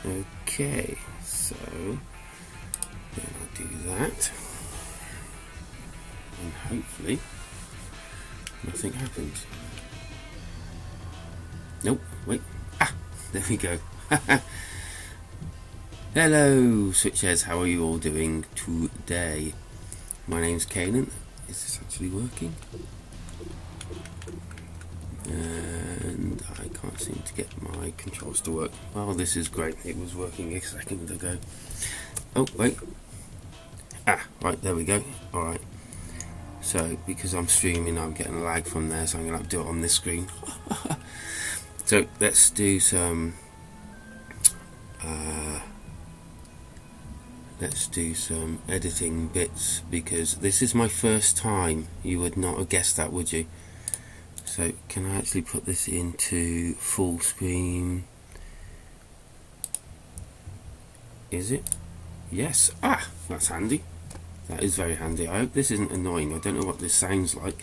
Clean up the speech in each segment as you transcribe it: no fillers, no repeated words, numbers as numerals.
Okay, so then I'll do that, and hopefully nothing happens. Nope, wait. There we go. Hello, Switchheads, how are you all doing today? My name's Kanan. Is this actually working? And I can't seem to get my controls to work. Oh, this is great. It was working a second ago. Oh, wait. Right, there we go. Alright. So, because I'm streaming, I'm getting a lag from there, so I'm going to have to do it on this screen. So, let's do some... let's do some editing bits, because this is my first time. You would not have guessed that, would you? So can I actually put this into full screen? Is it? Yes. That's handy. That is very handy. I hope this isn't annoying. I don't know what this sounds like.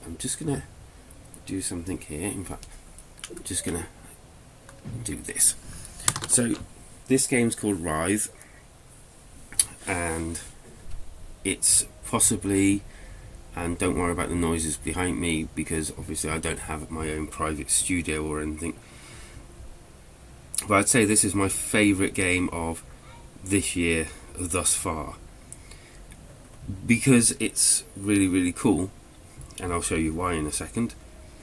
I'm just gonna do something here. In fact, I'm just gonna do this. So this game's called Writhe, and it's possibly, and don't worry about the noises behind me, because obviously I don't have my own private studio or anything, but I'd say this is my favourite game of this year thus far, because it's really, really cool, and I'll show you why in a second.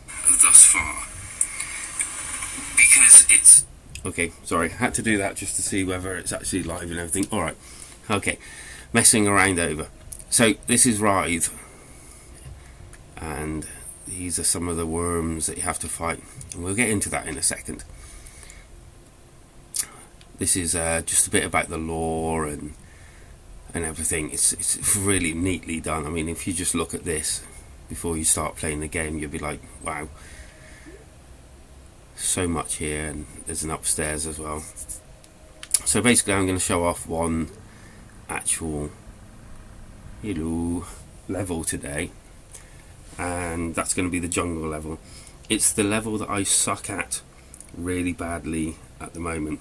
Thus far, because it's... Okay, sorry, had to do that just to see whether it's actually live and everything. Alright, okay, messing around over. So this is Writhe, and these are some of the worms that you have to fight, and we'll get into that in a second. This is just a bit about the lore and everything. It's really neatly done. I mean, if you just look at this before you start playing the game, you'll be like, wow, so much here. And there's an upstairs as well. So basically I'm going to show off one actual level today, and that's going to be the jungle level. It's the level that I suck at really badly at the moment.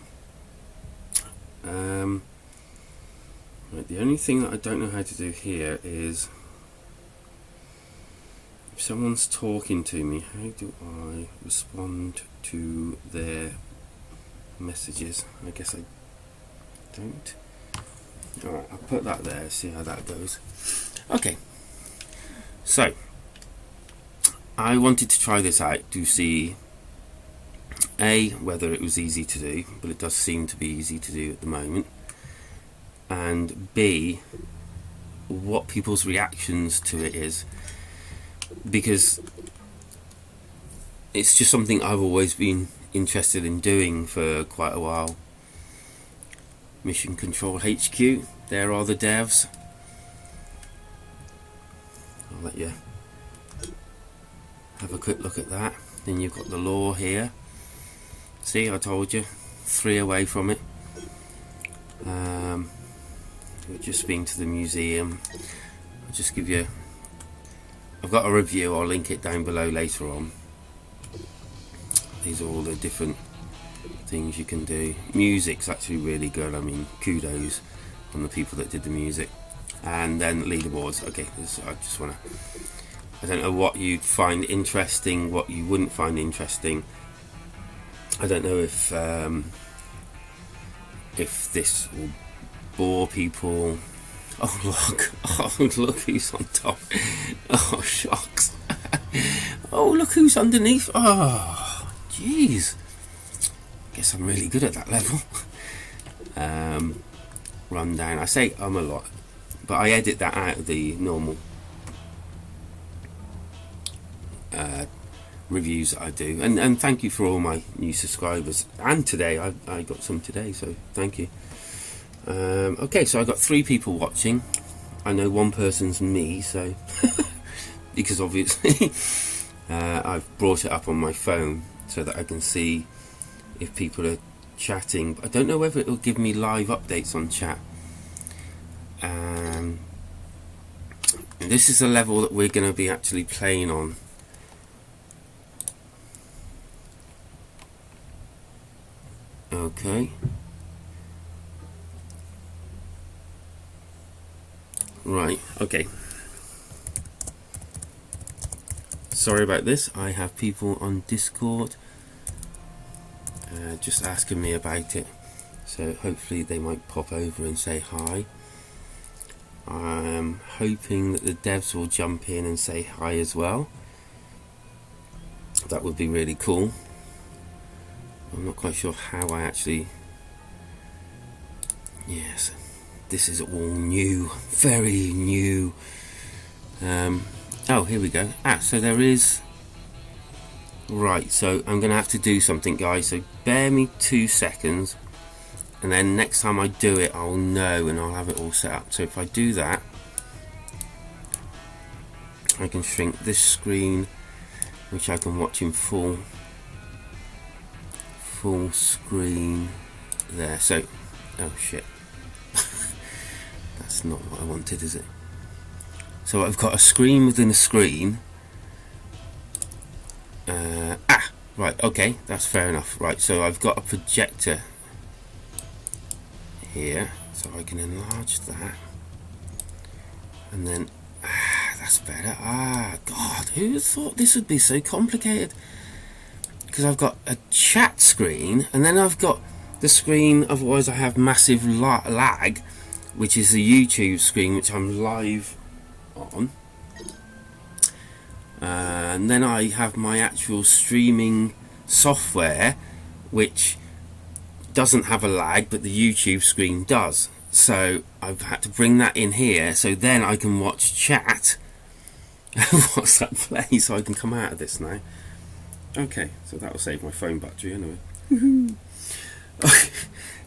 Right, the only thing that I don't know how to do here is, if someone's talking to me, how do I respond to their messages? I guess I don't. Alright, I'll put that there, see how that goes. Okay, so I wanted to try this out to see A, whether it was easy to do, but it does seem to be easy to do at the moment, and B, what people's reactions to it is, because it's just something I've always been interested in doing for quite a while. Mission Control HQ, there are the devs. I'll let you have a quick look at that. Then you've got the lore here. See, I told you, 3 away from it. We've just been to the museum. I'll just give you, I've got a review, I'll link it down below later on. These are all the different things you can do. Music's actually really good. I mean, kudos on the people that did the music. And then leaderboards. Okay, I just want to, I don't know what you'd find interesting, what you wouldn't find interesting. I don't know if this will bore people. Oh look, look who's on top. Oh shocks. Oh, look who's underneath. Oh jeez, guess I'm really good at that level. Rundown, I say a lot, but I edit that out of the normal reviews that I do, and thank you for all my new subscribers, and today I got some today, so thank you. Okay, so I got 3 people watching. I know one person's me, so because obviously I've brought it up on my phone so that I can see if people are chatting, but I don't know whether it'll give me live updates on chat. This is a level that we're going to be actually playing on. Okay. Right, okay. Sorry about this. I have people on Discord just asking me about it. So hopefully they might pop over and say hi. I'm hoping that the devs will jump in and say hi as well. That would be really cool. I'm not quite sure how I actually... Yes, this is all new, very new. Oh, here we go. So there is... Right, so I'm going to have to do something, guys, so bear me 2 seconds, and then next time I do it I'll know and I'll have it all set up. So if I do that, I can shrink this screen, which I can watch in full screen there. So, oh shit, that's not what I wanted, is it? So I've got a screen within a screen. Right, okay, that's fair enough. Right, so I've got a projector here, so I can enlarge that, and then that's better. God, who thought this would be so complicated? Because I've got a chat screen, and then I've got the screen, otherwise I have massive lag, which is the YouTube screen, which I'm live on. And then I have my actual streaming software, which doesn't have a lag, but the YouTube screen does. So I've had to bring that in here, so then I can watch chat and watch that play, so I can come out of this now. Okay, so that will save my phone battery anyway.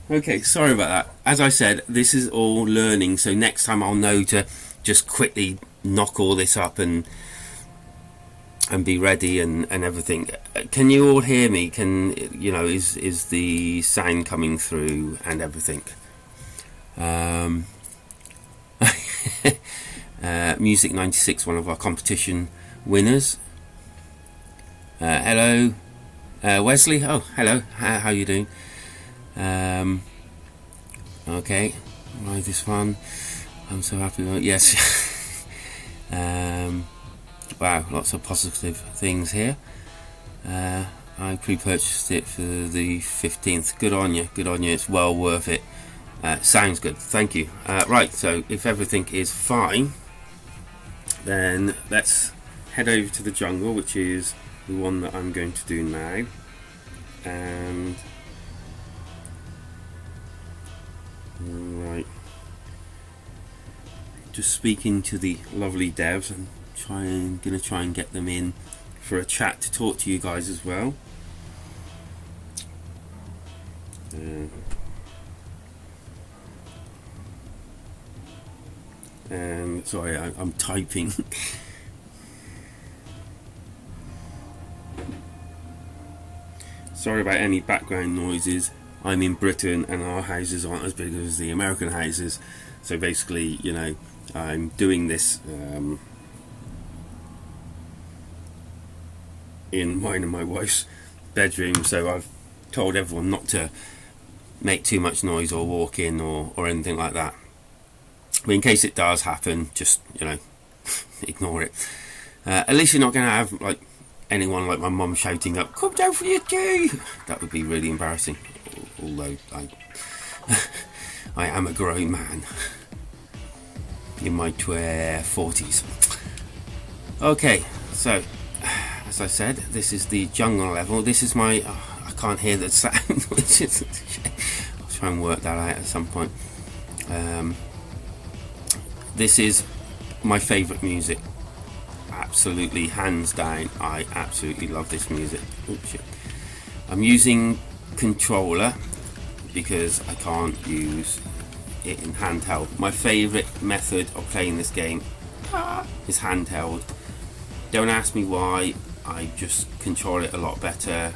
Okay, sorry about that. As I said, this is all learning, so next time I'll know to just quickly knock all this up and be ready and everything. Can you all hear me? Can you know, is the sound coming through and everything? Music 96, one of our competition winners. Hello, Wesley. Oh, hello. How you doing? Okay, right, this one. I'm so happy about. Yes. Wow, lots of positive things here. I pre-purchased it for the 15th. Good on you, good on you. It's well worth it. Sounds good, thank you. Right, so if everything is fine, then let's head over to the jungle, which is the one that I'm going to do now. And right, just speaking to the lovely devs and gonna try and get them in for a chat to talk to you guys as well. And sorry, I'm typing. Sorry about any background noises. I'm in Britain and our houses aren't as big as the American houses, so basically, you know, I'm doing this in mine and my wife's bedroom, so I've told everyone not to make too much noise or walk in or anything like that. But in case it does happen, just, you know, ignore it. At least you're not going to have like anyone like my mum shouting up, "Come down for your tea!" That would be really embarrassing. Although I am a grown man in my 40s. Okay, so as I said, this is the jungle level. This is my... I can't hear the sound, which is... I'll try and work that out at some point. This is my favourite music. Absolutely, hands down, I absolutely love this music. Oops, shit. I'm using controller because I can't use it in handheld. My favourite method of playing this game is handheld. Don't ask me why, I just control it a lot better.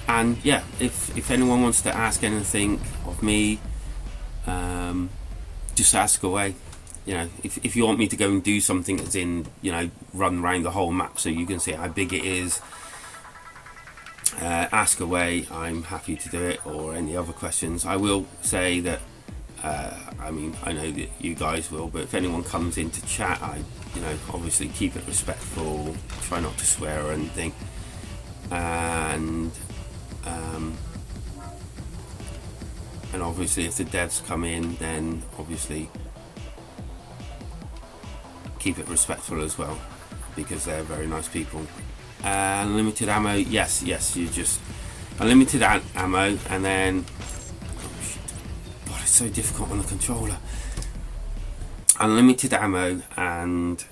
And yeah, if anyone wants to ask anything of me, just ask away. You know, if you want me to go and do something that's in, you know, run around the whole map so you can see how big it is, ask away. I'm happy to do it, or any other questions. I will say that I mean, I know that you guys will, but if anyone comes in to chat, I, obviously keep it respectful, try not to swear or anything, and obviously if the devs come in, then obviously keep it respectful as well, because they're very nice people. Unlimited ammo, yes, you just unlimited ammo, and then God, it's so difficult on the controller. Unlimited ammo, and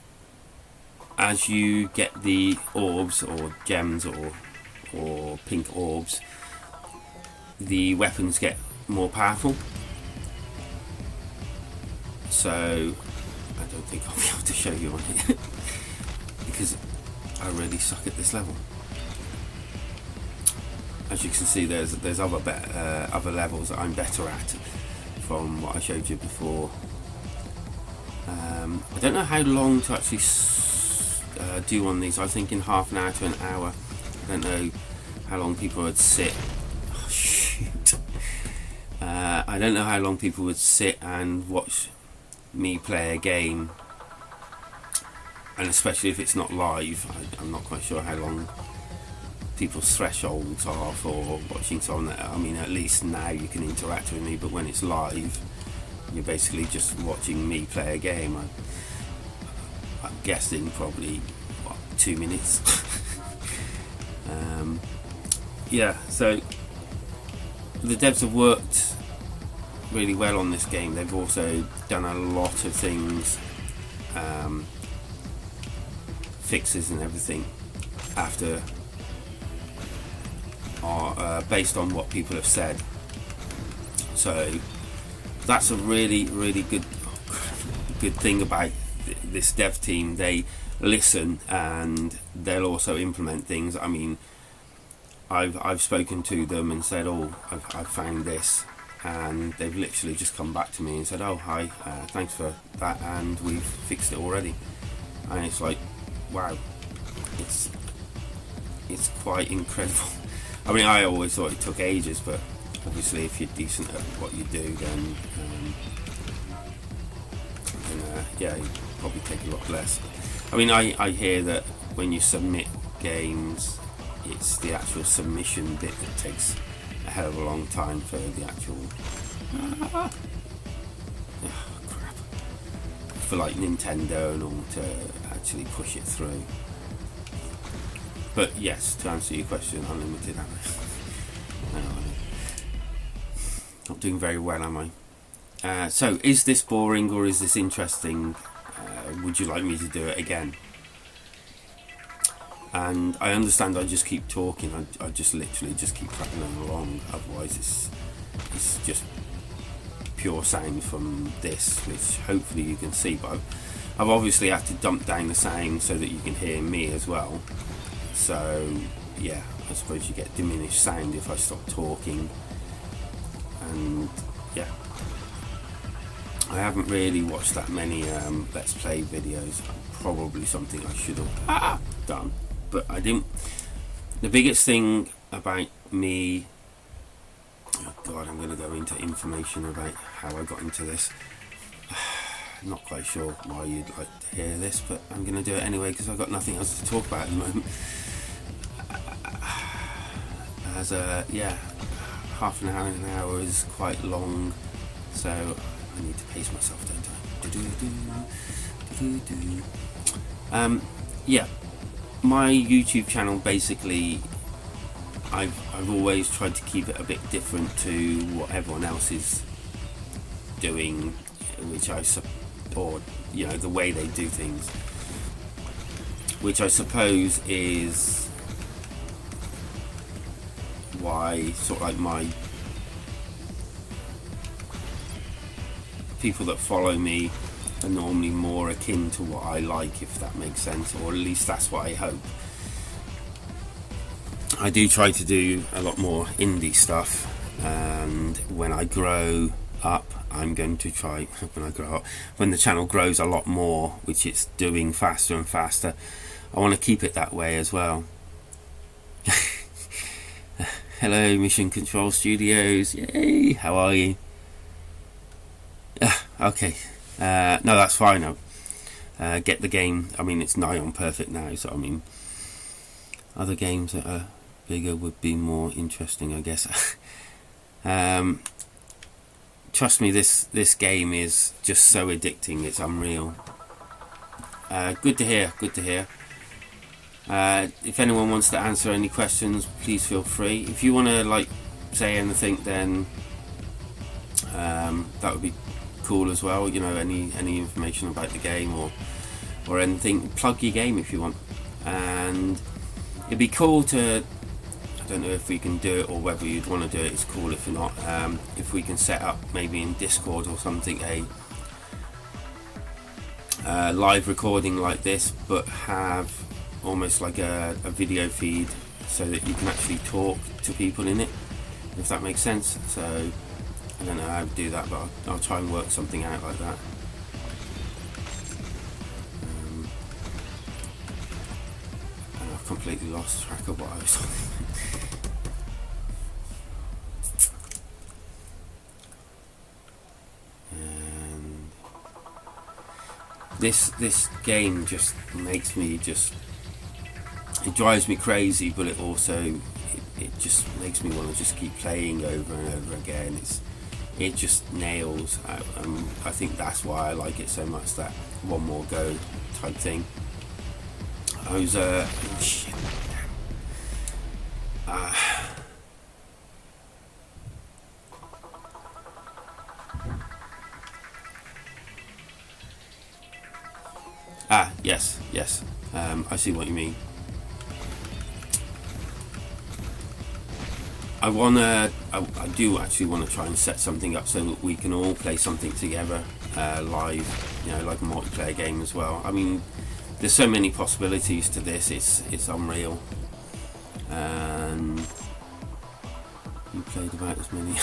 as you get the orbs or gems or pink orbs, the weapons get more powerful. So I don't think I'll be able to show you on here because I really suck at this level. As you can see, there's other levels that I'm better at from what I showed you before. I don't know how long to actually do on these. I was thinking half an hour to an hour. I don't know how long people would sit. Oh, shoot. I don't know how long people would sit and watch me play a game, and especially if it's not live. I'm not quite sure how long people's thresholds are for watching someone. I mean, at least now you can interact with me, but when it's live, you're basically just watching me play a game. I'm guessing probably 2 minutes. Yeah, so the devs have worked really well on this game. They've also done a lot of things, fixes and everything after are based on what people have said. So that's a really good thing about this dev team. They listen and they'll also implement things. I mean, I've spoken to them and said, oh, I've found this, and they've literally just come back to me and said, oh, hi, thanks for that, and we've fixed it already. And it's like, wow, it's quite incredible. I mean, I always thought it took ages, but obviously if you're decent at what you do, then yeah, you probably take a lot less. I mean, I hear that when you submit games, it's the actual submission bit that takes a hell of a long time for the actual crap, for like Nintendo and all to actually push it through. But yes, to answer your question, unlimited ammo. Not doing very well, am I? So is this boring or is this interesting? Would you like me to do it again? And I understand I just keep talking. I just literally just keep prattling along. Otherwise, it's just pure sound from this, which hopefully you can see. But I've obviously had to dump down the sound so that you can hear me as well. So yeah, I suppose you get diminished sound if I stop talking. And yeah, I haven't really watched that many Let's Play videos. Probably something I should have done, but I didn't. The biggest thing about me, oh god, I'm going to go into information about how I got into this. Not quite sure why you'd like to hear this, but I'm going to do it anyway because I've got nothing else to talk about at the moment. As yeah, half an hour is quite long, so I need to pace myself, don't I? Yeah, my YouTube channel, basically I've always tried to keep it a bit different to what everyone else is doing, which I support, the way they do things, which I suppose is why sort of like my people that follow me are normally more akin to what I like, if that makes sense, or at least that's what I hope. I do try to do a lot more indie stuff, and when I grow up, I'm going to try, when the channel grows a lot more, which it's doing faster and faster, I want to keep it that way as well. Hello, Mission Control Studios. Yay! How are you? Okay. No, that's fine. I'll get the game. I mean, it's nigh on perfect now, so I mean, other games that are bigger would be more interesting, I guess. Trust me, this game is just so addicting. It's unreal. Good to hear. Good to hear. If anyone wants to answer any questions, please feel free. If you want to like say anything, then that would be cool as well. You know, any information about the game or anything, plug your game if you want. And it'd be cool to, I don't know if we can do it or whether you'd want to do it. It's cool if you're not. If we can set up maybe in Discord or something a live recording like this, but have almost like a video feed so that you can actually talk to people in it, if that makes sense. So I don't know how to do that, but I'll try and work something out like that. And I've completely lost track of what I was talking about. This game just makes me it drives me crazy, but it also it just makes me want to just keep playing over and over again. It just nails. I think that's why I like it so much, that one more go type thing. I was shit. Yes. I see what you mean. I do actually want to try and set something up so that we can all play something together live, you know, like a multiplayer game as well. I mean, there's so many possibilities to this. It's unreal. And you played about as many.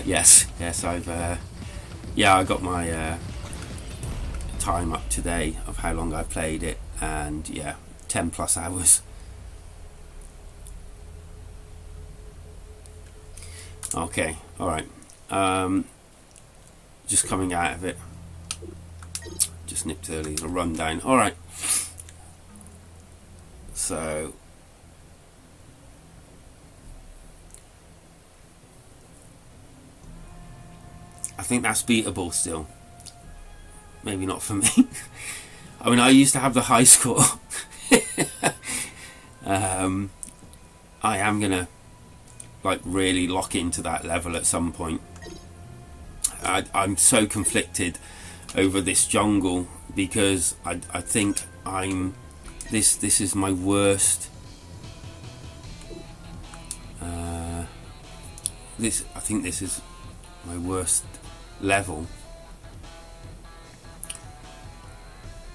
Yes. I've I got my time up today of how long I've played it, and 10 plus hours. Okay, alright. Just coming out of it. Just nipped early, a rundown. Alright. So I think that's beatable still. Maybe not for me. I mean, I used to have the high score. I am gonna like really lock into that level at some point. I'm so conflicted over this jungle because I think this is my worst. I think this is my worst level.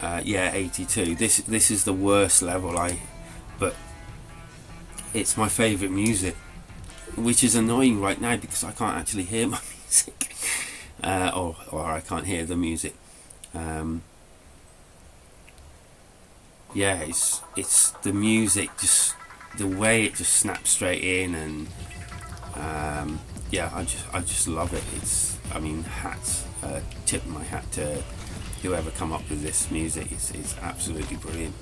82. This is the worst level. But it's my favourite music, which is annoying right now because I can't actually hear my music, or I can't hear the music. It's the music, just the way it just snaps straight in, and I just love it. Tip my hat to whoever come up with this music. It's absolutely brilliant.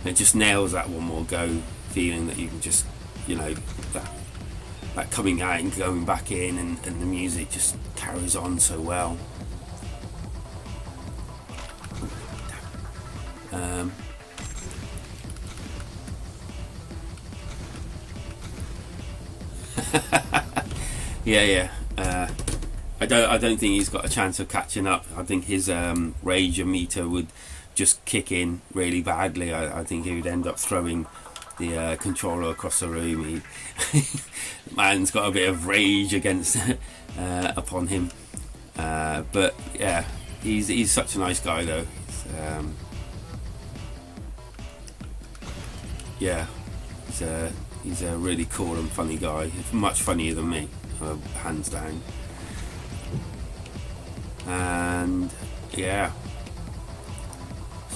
And it just nails that one more go feeling that you can just, you know, that coming out and going back in, and the music just carries on so well. I don't think he's got a chance of catching up. I think his rage meter would just kick in really badly. I think he would end up throwing the controller across the room. Man's got a bit of rage against upon him, but yeah, he's such a nice guy though. He's a really cool and funny guy. Much funnier than me, hands down. And yeah,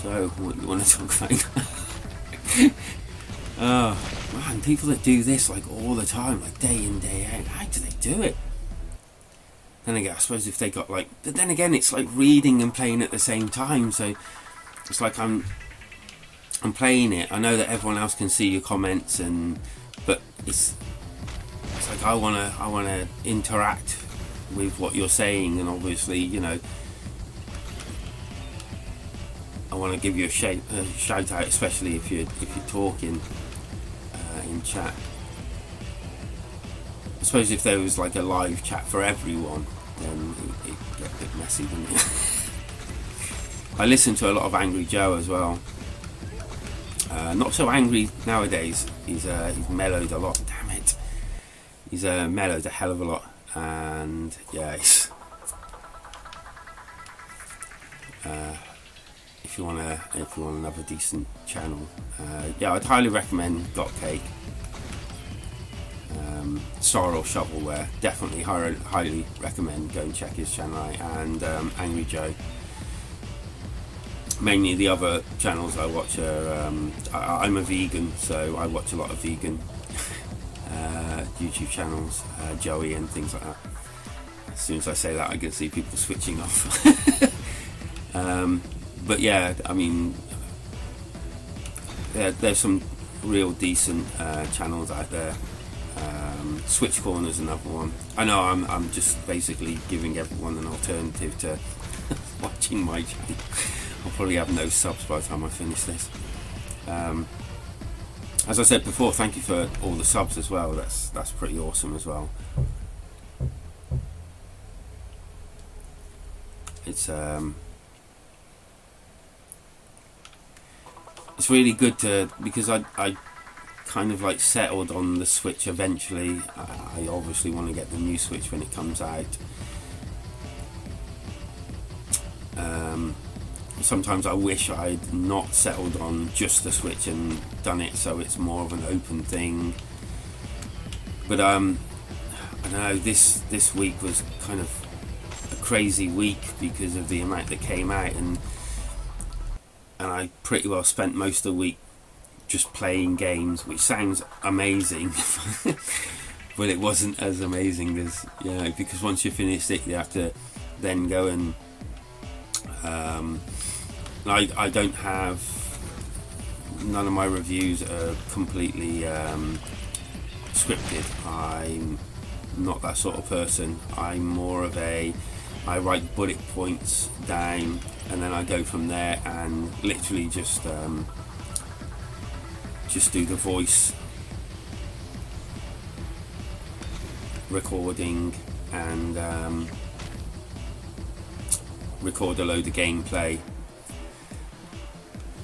so what do you want to talk Oh man, people that do this like all the time, like day in, day out, how do they do it? Then again, I suppose if they got like, but then again, it's like reading and playing at the same time, so it's like I'm playing it. I know that everyone else can see your comments, but it's like I wanna interact with what you're saying, and obviously, you know, I want to give you a shout out, especially if you're talking in chat. I suppose if there was like a live chat for everyone, then it'd get a bit messy, wouldn't it? I listen to a lot of Angry Joe as well. Not so angry nowadays. He's mellowed a lot. Damn it, he's mellowed a hell of a lot, and yeah, if you want another decent channel, yeah, I'd highly recommend Got Cake. Star or Shovelware, definitely highly recommend go and check his channel out, and Angry Joe. Mainly the other channels I watch are I'm a vegan, so I watch a lot of vegan YouTube channels, Joey and things like that. As soon as I say that, I can see people switching off. But yeah, I mean, there's some real decent channels out there. Switch Corner's another one. I know I'm just basically giving everyone an alternative to watching my channel. I'll probably have no subs by the time I finish this. As I said before, thank you for all the subs as well. That's pretty awesome as well. It's really good because I kind of like settled on the Switch eventually. I obviously want to get the new Switch when it comes out. Sometimes I wish I'd not settled on just the Switch and done it so it's more of an open thing. But I don't know, this week was kind of a crazy week because of the amount that came out, and I pretty well spent most of the week just playing games, which sounds amazing. But it wasn't as amazing as, you know, because once you finish it, you have to then go and I don't have, none of my reviews are completely scripted. I'm not that sort of person. I'm more of I write bullet points down and then I go from there and literally just do the voice recording and record a load of gameplay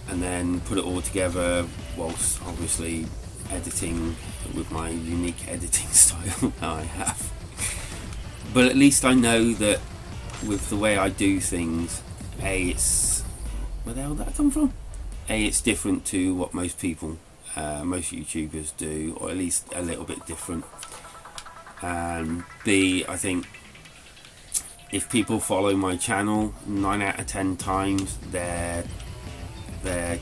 and then put it all together whilst obviously editing with my unique editing style that I have. But at least I know that with the way I do things, it's, where the hell did that come from? It's different to what most people, most YouTubers do, or at least a little bit different. And B, I think if people follow my channel, 9 out of 10 times they're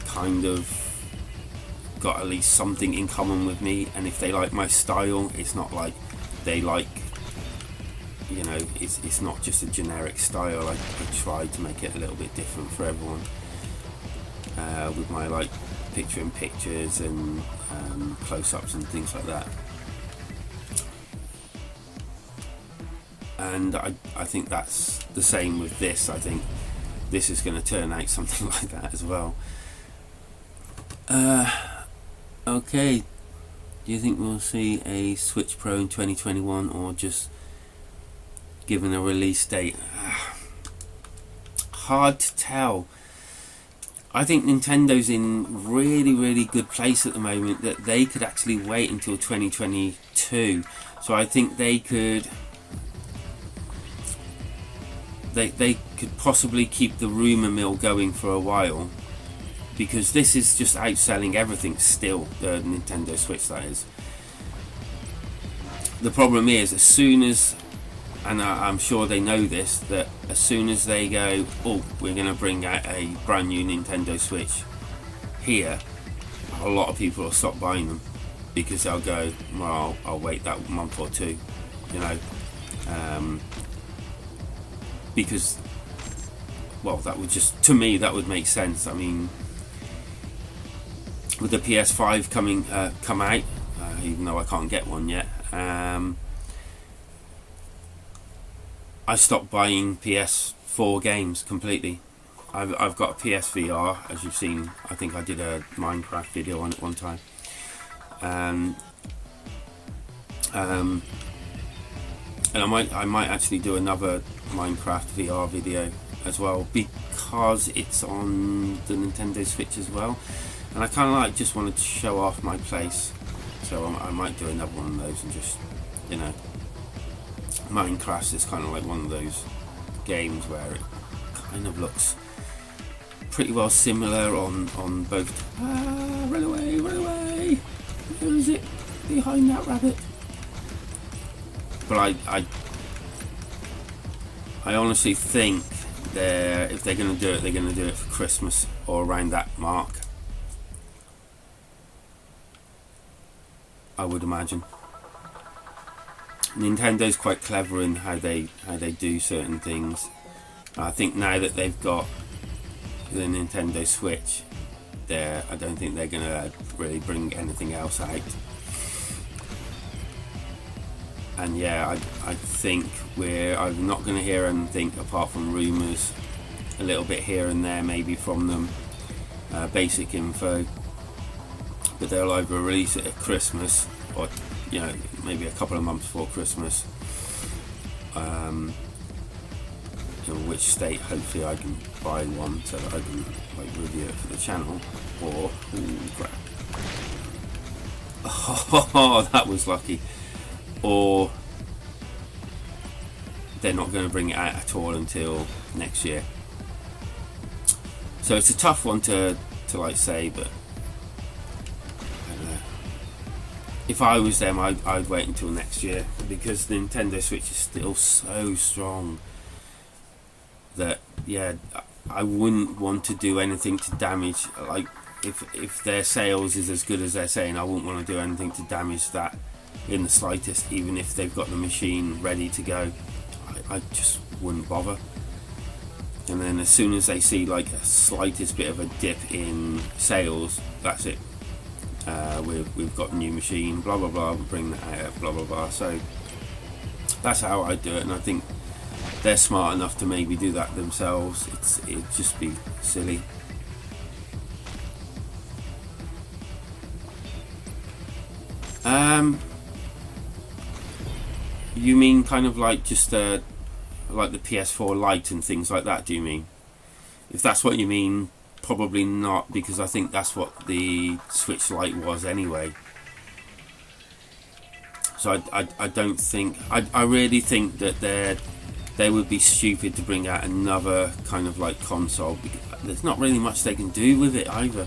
kind of got at least something in common with me, and if they like my style, it's not like they like, you know, it's not just a generic style. I try to make it a little bit different for everyone, with my like picture in pictures and close-ups and things like that. And I think that's the same with this. I think this is going to turn out something like that as well. Okay, do you think we'll see a Switch Pro in 2021 or just given a release date? Hard to tell. I think Nintendo's in really good place at the moment, that they could actually wait until 2022. So I think they could possibly keep the rumour mill going for a while, because this is just outselling everything still, the Nintendo Switch that is. The problem is, as soon as, and I'm sure they know this, that as soon as they go, oh, we're going to bring out a brand new Nintendo Switch here, a lot of people will stop buying them because they'll go, well, I'll wait that month or two, you know, because, well, that would just, to me, that would make sense. I mean, with the PS5 come out, even though I can't get one yet, I stopped buying PS4 games completely. I've got a PSVR, as you've seen. I think I did a Minecraft video on it one time. And I might actually do another Minecraft VR video as well, because it's on the Nintendo Switch as well, and I kind of like just wanted to show off my place, so I might do another one of those. And just, you know, Minecraft is kind of like one of those games where it kind of looks pretty well similar on both. Run away, run away! Who is it behind that rabbit? But I honestly think if they're going to do it, they're going to do it for Christmas or around that mark, I would imagine. Nintendo's quite clever in how they do certain things. I think now that they've got the Nintendo Switch, I don't think they're going to really bring anything else out. And yeah, I think I'm not going to hear anything apart from rumours, a little bit here and there maybe from them, basic info, but they'll either release it at Christmas or, you know, maybe a couple of months before Christmas, in which state hopefully I can buy one so that I can like review it for the channel. Or, ooh, crap. Oh, that was lucky. Or they're not going to bring it out at all until next year. So it's a tough one to like say, but I don't know. If I was them, I'd wait until next year, because the Nintendo Switch is still so strong that, yeah, I wouldn't want to do anything to damage, like, if their sales is as good as they're saying, I wouldn't want to do anything to damage that in the slightest, even if they've got the machine ready to go. I just wouldn't bother. And then as soon as they see like a slightest bit of a dip in sales, that's it. We've got a new machine, blah blah blah, we'll bring that out, blah blah blah. So that's how I do it, and I think they're smart enough to maybe do that themselves. It'd just be silly. You mean kind of like just like the PS4 Lite and things like that, do you mean? If that's what you mean, probably not, because I think that's what the Switch Lite was anyway. So I don't think, I really think that they would be stupid to bring out another kind of like console, because there's not really much they can do with it either.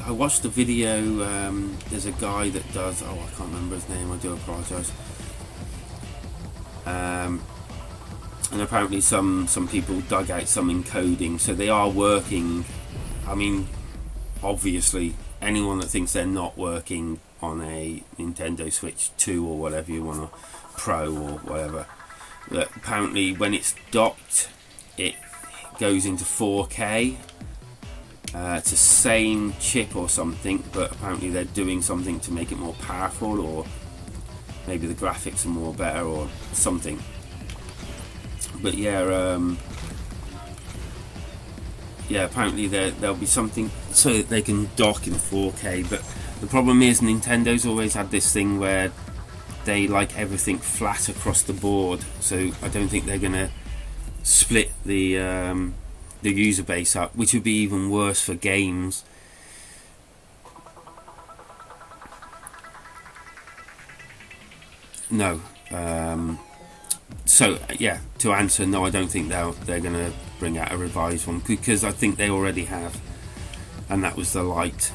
I watched a video, there's a guy that does, I can't remember his name, I do apologise, and apparently some people dug out some encoding, so they are working. I mean, obviously anyone that thinks they're not working on a Nintendo Switch 2 or whatever you want, to Pro or whatever, that apparently when it's docked it goes into 4K. It's the same chip or something, but apparently they're doing something to make it more powerful, or maybe the graphics are more better or something. But yeah, apparently there'll be something so that they can dock in 4K. But the problem is Nintendo's always had this thing where they like everything flat across the board, so I don't think they're gonna split the user base up, which would be even worse for games. No. So yeah, to answer, no, I don't think they're going to bring out a revised one, because I think they already have, and that was the Lite,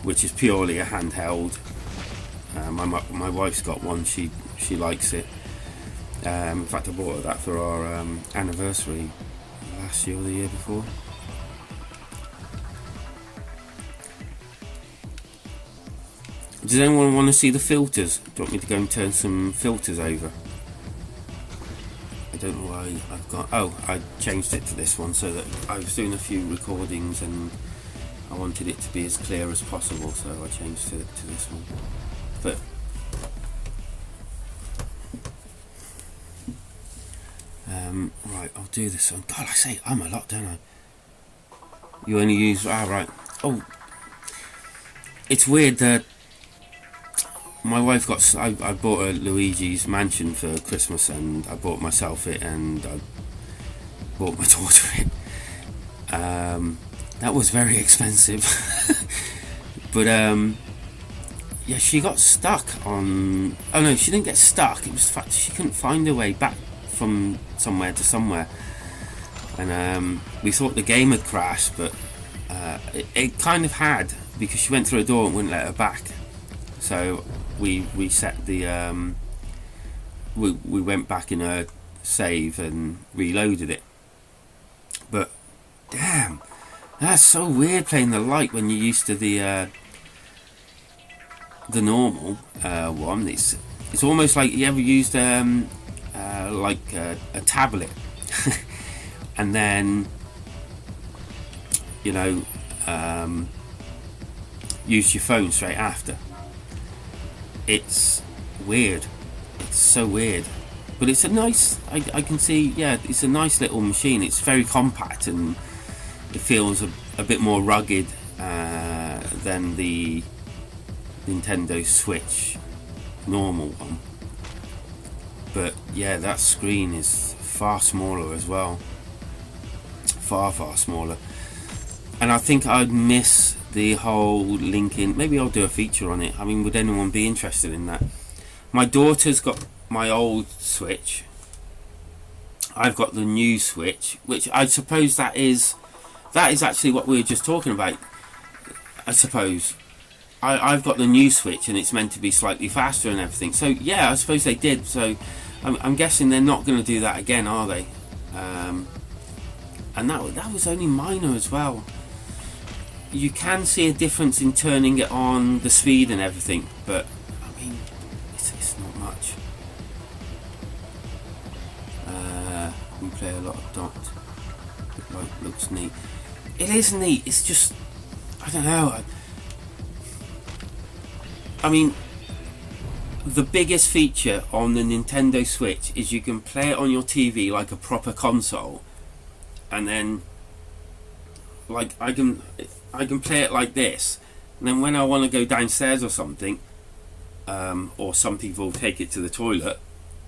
which is purely a handheld. My wife's got one. She likes it. In fact, I bought her that for our anniversary last year or the year before. Does anyone want to see the filters? Do you want me to go and turn some filters over? I don't know why I've got... Oh, I changed it to this one so that I was doing a few recordings and I wanted it to be as clear as possible, so I changed to this one. But right, I'll do this one. God, I say a lot, don't I? You only use... right. Oh, it's weird that my wife got... I bought a Luigi's Mansion for Christmas, and I bought myself it, and I bought my daughter it. That was very expensive. But yeah, she got stuck on... Oh no, she didn't get stuck. It was the fact she couldn't find her way back from somewhere to somewhere. And we thought the game had crashed, but it kind of had, because she went through a door and wouldn't let her back. So we reset the... we went back in her save and reloaded it. But damn, that's so weird playing the light when you're used to the normal one. It's almost like you ever used like a tablet and then, you know, use your phone straight after. It's weird. It's so weird. But it's a nice, I can see, yeah, it's a nice little machine. It's very compact and it feels a bit more rugged than the Nintendo Switch normal one. But yeah, that screen is far smaller as well. Far smaller. And I think I'd miss the whole linking. Maybe I'll do a feature on it. I mean, would anyone be interested in that? My daughter's got my old Switch. I've got the new Switch, which I suppose that is actually what we were just talking about. I suppose I've got the new Switch and it's meant to be slightly faster and everything. So yeah, I suppose they did. So I'm guessing they're not going to do that again, are they? And that was only minor as well. You can see a difference in turning it on, the speed and everything, but I mean, it's not much. We play a lot of Dot. It looks neat. It is neat. It's just, I don't know. I mean, the biggest feature on the Nintendo Switch is you can play it on your TV like a proper console, and then, like, I can play it like this, and then when I want to go downstairs or something, or some people take it to the toilet,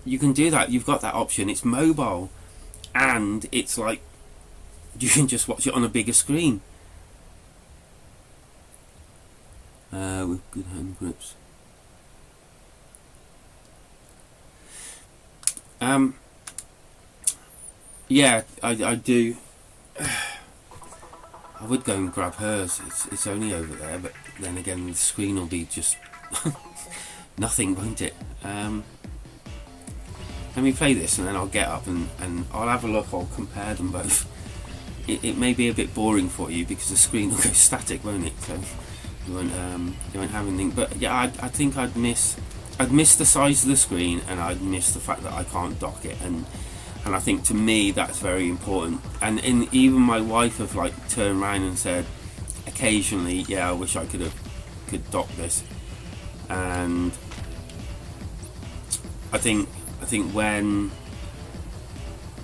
you can do that. You've got that option. It's mobile, and it's like you can just watch it on a bigger screen with good hand grips. Yeah, I do. I would go and grab hers. It's only over there, but then again, the screen will be just nothing, won't it? Let me play this, and then I'll get up and I'll have a look. I'll compare them both. It may be a bit boring for you because the screen will go static, won't it? So you won't have anything. But yeah, I think I'd miss the size of the screen, and I'd miss the fact that I can't dock it, and I think to me that's very important. And even my wife have like turned around and said occasionally, yeah, I wish I could dock this. And I think when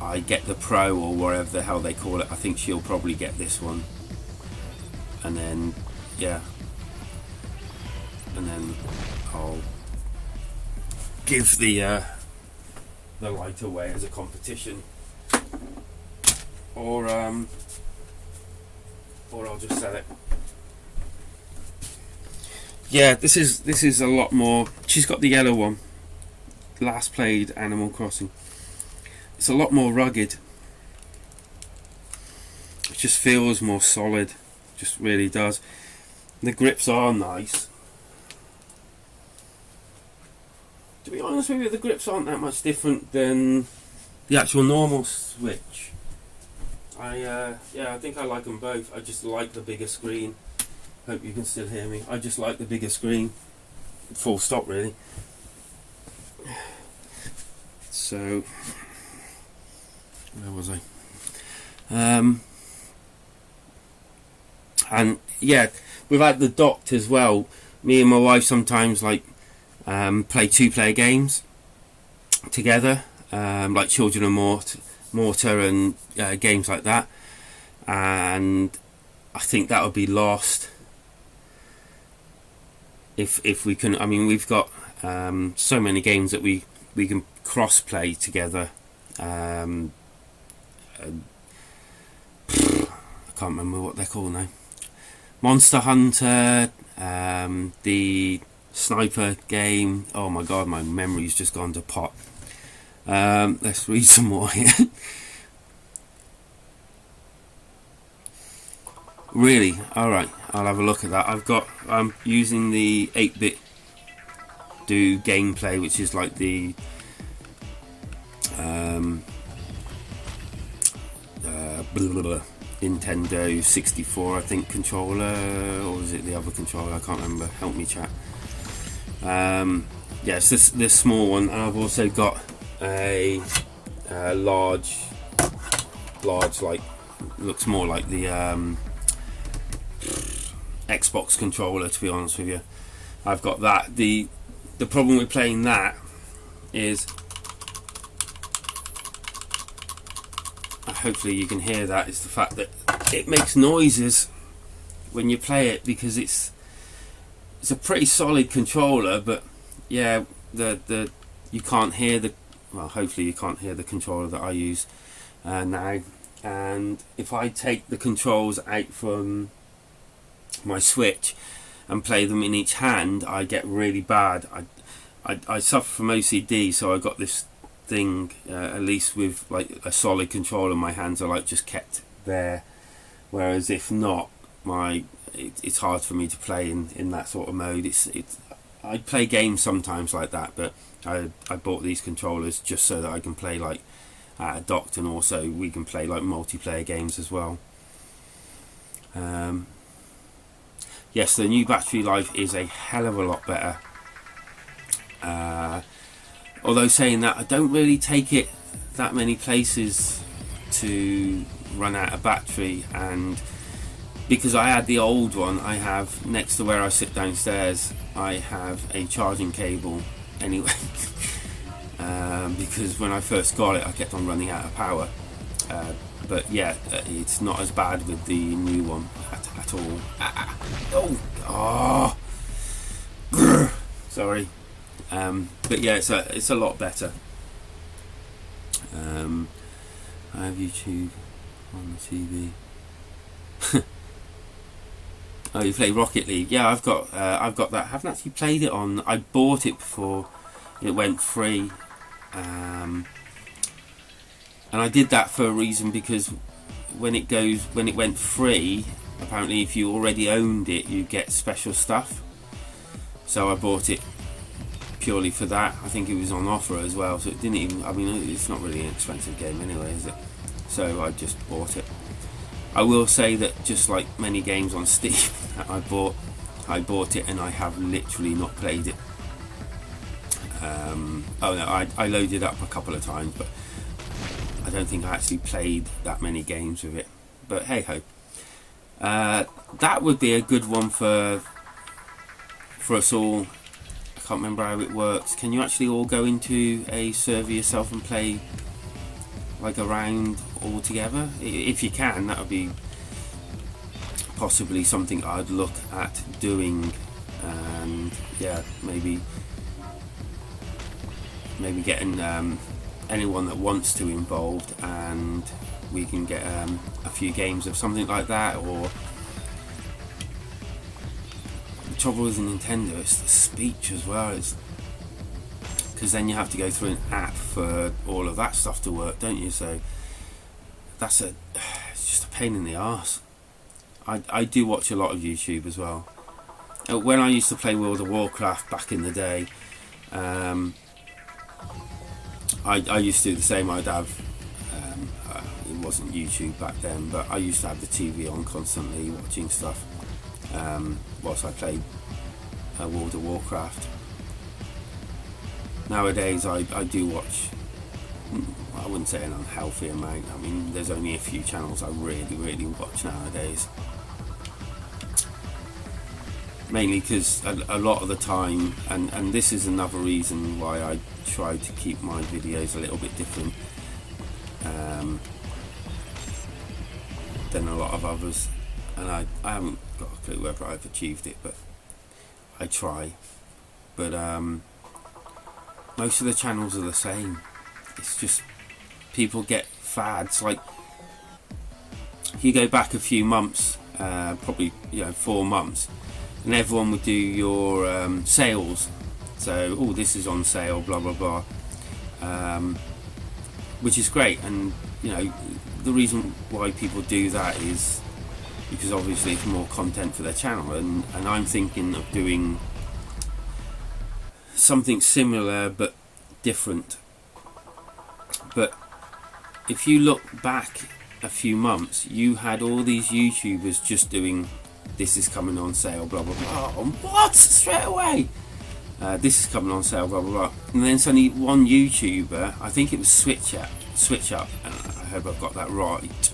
I get the Pro or whatever the hell they call it, I think she'll probably get this one, and then yeah, and then I'll give the light away as a competition, or I'll just sell it. Yeah, this is a lot more. She's got the yellow one. Last played Animal Crossing. It's a lot more rugged. It just feels more solid. Just really does. The grips are nice. To be honest with you, the grips aren't that much different than the actual normal Switch. Yeah, I think I like them both. I just like the bigger screen. Hope you can still hear me. I just like the bigger screen. Full stop, really. So, where was I? And yeah, without the docked as well, me and my wife sometimes like play two-player games together, like Children of Mortar and games like that. And I think that would be lost if we can. I mean, we've got so many games that we can cross play together. I can't remember what they're called now. Monster Hunter, the sniper game. Oh my god, my memory's just gone to pot. Let's read some more here. Really? Alright, I'll have a look at that. I'm using the 8-bit do gameplay, which is like the Nintendo 64, I think, controller, or was it the other controller? I can't remember. Help me, chat. Yeah, it's this small one, and I've also got a large, like, looks more like the Xbox controller, to be honest with you. I've got that. The problem with playing that is, hopefully you can hear that, is the fact that it makes noises when you play it, because it's a pretty solid controller, but yeah, you can't hear the, well, hopefully you can't hear the controller that I use now. And if I take the controls out from my Switch and play them in each hand, I get really bad. I suffer from OCD, so I got this thing, at least with like a solid controller, my hands are like just kept there, whereas if not, it's hard for me to play in that sort of mode. I play games sometimes like that, but I bought these controllers just so that I can play like docked, and also we can play like multiplayer games as well. Yes, the new battery life is a hell of a lot better. Although saying that, I don't really take it that many places to run out of battery, and because I had the old one, I have, next to where I sit downstairs, I have a charging cable anyway. Because when I first got it, I kept on running out of power. But yeah, it's not as bad with the new one at all. Sorry. But yeah, it's a lot better. I have YouTube on the TV. Oh, you play Rocket League? Yeah, I've got that. I haven't actually played it on. I bought it before it went free, and I did that for a reason, because when it went free, apparently if you already owned it, you get special stuff. So I bought it purely for that. I think it was on offer as well, so it didn't even, I mean, it's not really an expensive game anyway, is it? So I just bought it. I will say that, just like many games on Steam that I bought it and I have literally not played it. Oh no, I loaded up a couple of times, but I don't think I actually played that many games with it. But hey ho, that would be a good one for us all. I can't remember how it works. Can you actually all go into a server yourself and play like a round all together? If you can, that would be possibly something I'd look at doing. And yeah, maybe getting anyone that wants to involved, and we can get a few games of something like that. Or the trouble with Nintendo is the speech as well, because then you have to go through an app for all of that stuff to work, don't you? So it's just a pain in the arse. I do watch a lot of YouTube as well. When I used to play World of Warcraft back in the day, I used to do the same. I'd have it wasn't YouTube back then, but I used to have the TV on constantly watching stuff whilst I played World of Warcraft. Nowadays I do watch, I wouldn't say an unhealthy amount. I mean, there's only a few channels I really watch nowadays, mainly because a lot of the time, and this is another reason why I try to keep my videos a little bit different than a lot of others, and I haven't got a clue whether I've achieved it, but I try. But most of the channels are the same. It's just people get fads. Like, you go back a few months, probably 4 months, and everyone would do your sales. So, oh, this is on sale, blah blah blah, which is great. And the reason why people do that is because obviously it's more content for their channel, and I'm thinking of doing something similar but different. But if you look back a few months, you had all these YouTubers just doing, this is coming on sale, blah blah blah. Oh, what? Straight away, this is coming on sale, blah blah blah. And then suddenly one YouTuber, I think it was Switch Up, and I hope I've got that right.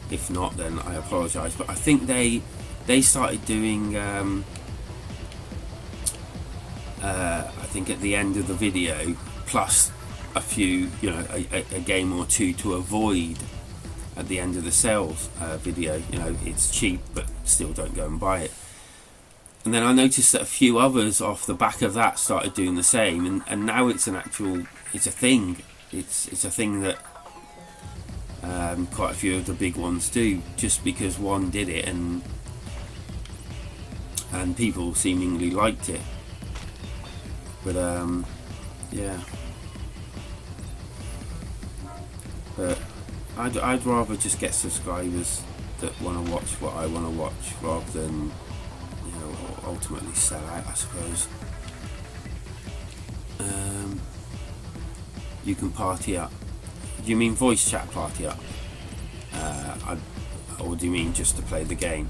If not, then I apologise. But I think they started doing I think at the end of the video, plus a few, a game or two to avoid at the end of the sales video. It's cheap, but still don't go and buy it. And then I noticed that a few others off the back of that started doing the same, and now it's a thing. It's a thing that quite a few of the big ones do, just because one did it and people seemingly liked it. But yeah, but I'd rather just get subscribers that want to watch what I want to watch, rather than ultimately sell out, I suppose. You can party up. Do you mean voice chat party up? Or do you mean just to play the game?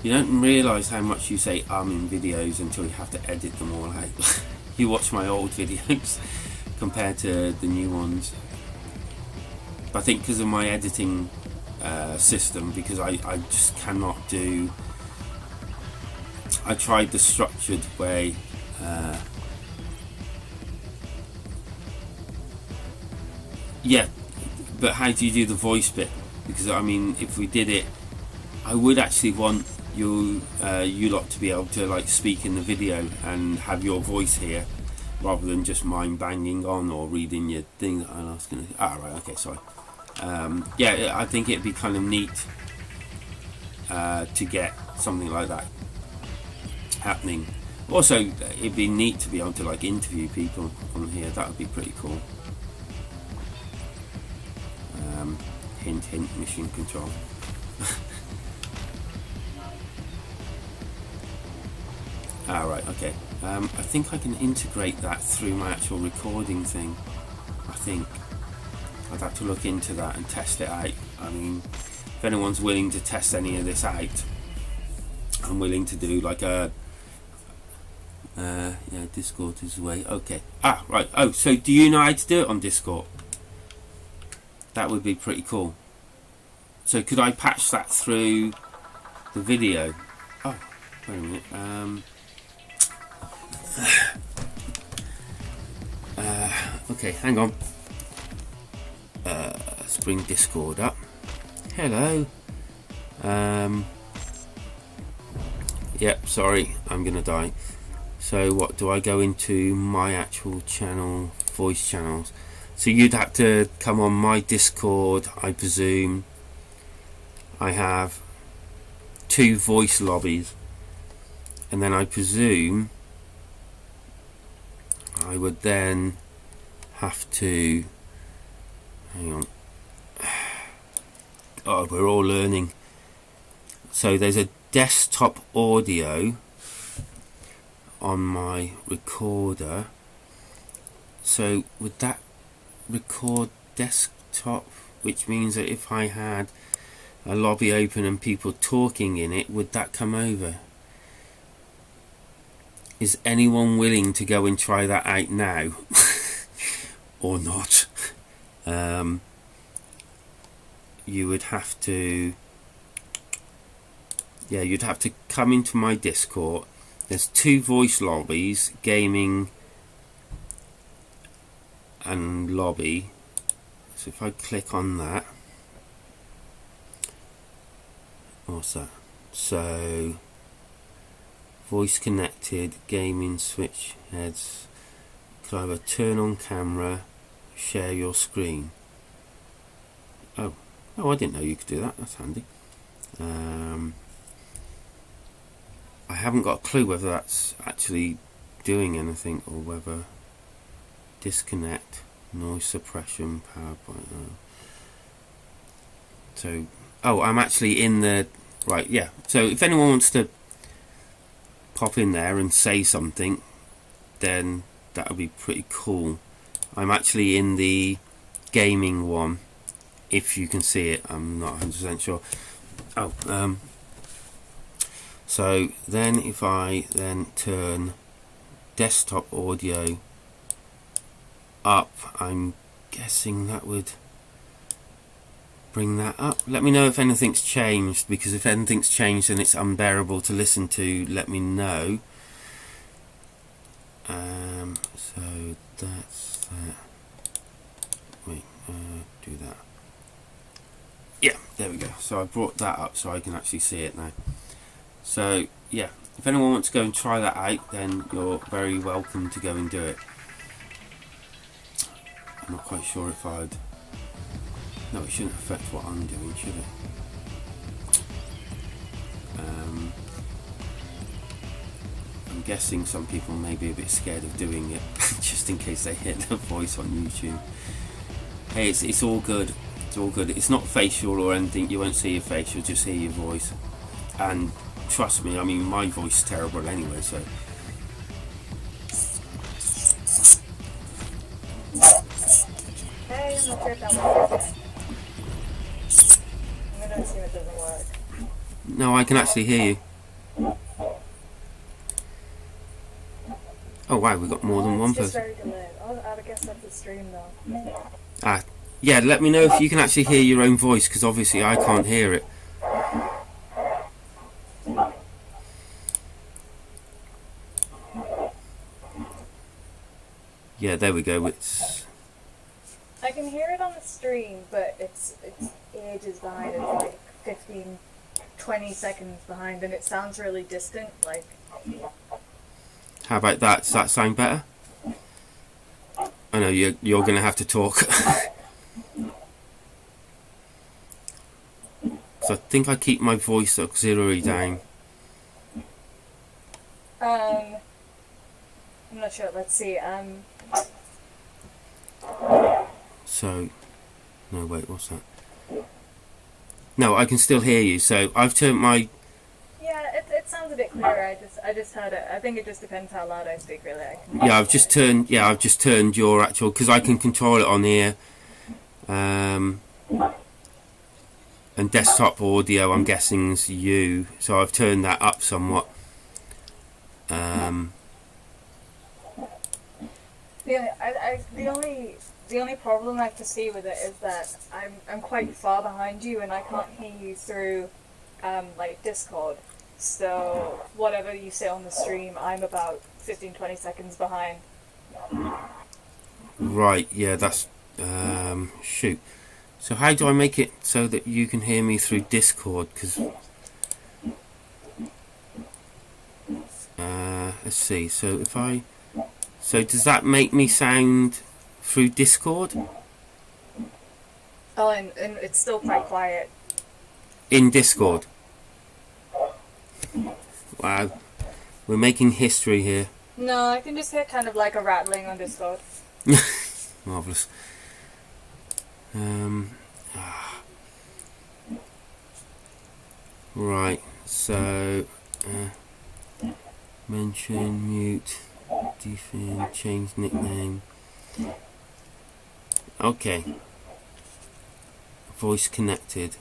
You don't realise how much you say in videos until you have to edit them all out. You watch my old videos compared to the new ones. But I think because of my editing system, because I just cannot do... I tried the structured way. Yeah, but how do you do the voice bit? Because I mean, if we did it, I would actually want you lot to be able to speak in the video and have your voice here, rather than just mine banging on or reading your thing that I was going to... right, okay, sorry. Yeah, I think it'd be kind of neat to get something like that happening. Also, it'd be neat to be able to interview people on here. That would be pretty cool. Hint, hint, mission control. Right, okay. I think I can integrate that through my actual recording thing. I think I'd have to look into that and test it out. I mean, if anyone's willing to test any of this out, I'm willing to do yeah, Discord is the way. Okay. Right. Oh, so do you know how to do it on Discord? That would be pretty cool. So could I patch that through the video? Oh, wait a minute. Okay, hang on. Let's bring Discord up. Hello. Yep, sorry, I'm gonna die. So what, do I go into my actual channel, voice channels? So you'd have to come on my Discord, I presume. I have 2 voice lobbies, and then I presume I would then have to hang on. Oh, we're all learning. So there's a desktop audio on my recorder. So would that record desktop, which means that if I had a lobby open and people talking in it, would that come over? Is anyone willing to go and try that out now? Or not? You would have to, yeah, you'd have to come into my Discord. There's 2 voice lobbies, gaming and lobby. So if I click on that, what's that? So voice connected, gaming, switch heads. Could either turn on camera, share your screen. Oh, I didn't know you could do that. That's handy. I haven't got a clue whether that's actually doing anything or whether disconnect, noise suppression, PowerPoint. So, oh, I'm actually in the right. Yeah. So if anyone wants to pop in there and say something, then that would be pretty cool. I'm actually in the gaming one. If you can see it, I'm not 100% sure. Oh, so then if I then turn desktop audio up, I'm guessing that would bring that up. Let me know if anything's changed, because if anything's changed and it's unbearable to listen to, let me know. So that's that. Wait, do that. Yeah, there we go. So I brought that up so I can actually see it now. So yeah, if anyone wants to go and try that out, then you're very welcome to go and do it. I'm not quite sure if I'd... No, it shouldn't affect what I'm doing, should it? I'm guessing some people may be a bit scared of doing it, just in case they hear the voice on YouTube. Hey, it's all good. It's all good. It's not facial or anything. You won't see your face. You'll just hear your voice. And trust me, I mean, my voice is terrible anyway, so... Hey, I'm not sure if that works. I'm gonna assume it doesn't work. No, I can actually hear you. Oh wow, we've got more than one It's just person. very delayed. I guess that's the stream though. Yeah, let me know if you can actually hear your own voice, because obviously I can't hear it. Yeah, there we go. I can hear it on the stream, but it's ages behind. It's like 15, 20 seconds behind, and it sounds really distant. Like. How about that? Does that sound better? I know you're going to have to talk. So I think I keep my voice auxiliary down. I'm not sure. Let's see. So, no, wait, what's that? No, I can still hear you. So I've turned my... Yeah, it sounds a bit clearer. I just heard it. I think it just depends how loud I speak, really. Yeah, I've just turned your actual, because I can control it on here. And desktop audio, I'm guessing, is you. So I've turned that up somewhat. The only problem I foresee with it is that I'm quite far behind you, and I can't hear you through like Discord. So whatever you say on the stream, I'm about 15-20 seconds behind. Right, yeah, that's shoot. So how do I make it so that you can hear me through Discord? Because let's see. So if does that make me sound through Discord? Oh, and it's still quite quiet. In Discord. Wow, we're making history here. No, I can just hear kind of like a rattling on Discord. Marvellous. Right, so mention, mute, define, change nickname. Okay, voice connected.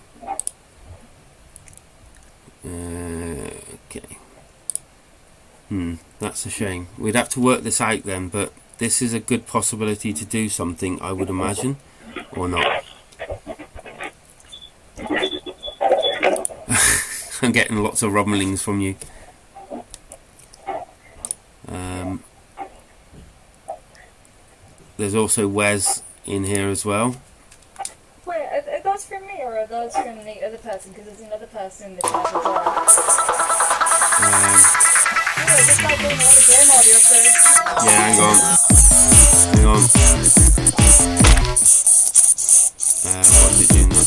Okay. That's a shame. We'd have to work this out then, but this is a good possibility to do something, I would imagine, or not. I'm getting lots of rumblings from you. There's also Wes in here as well. Wait, are those from me or are those from the other person? Because there's another person in the chat as well. This might be another game audio first. Yeah, hang on. Hang on. What is it doing now?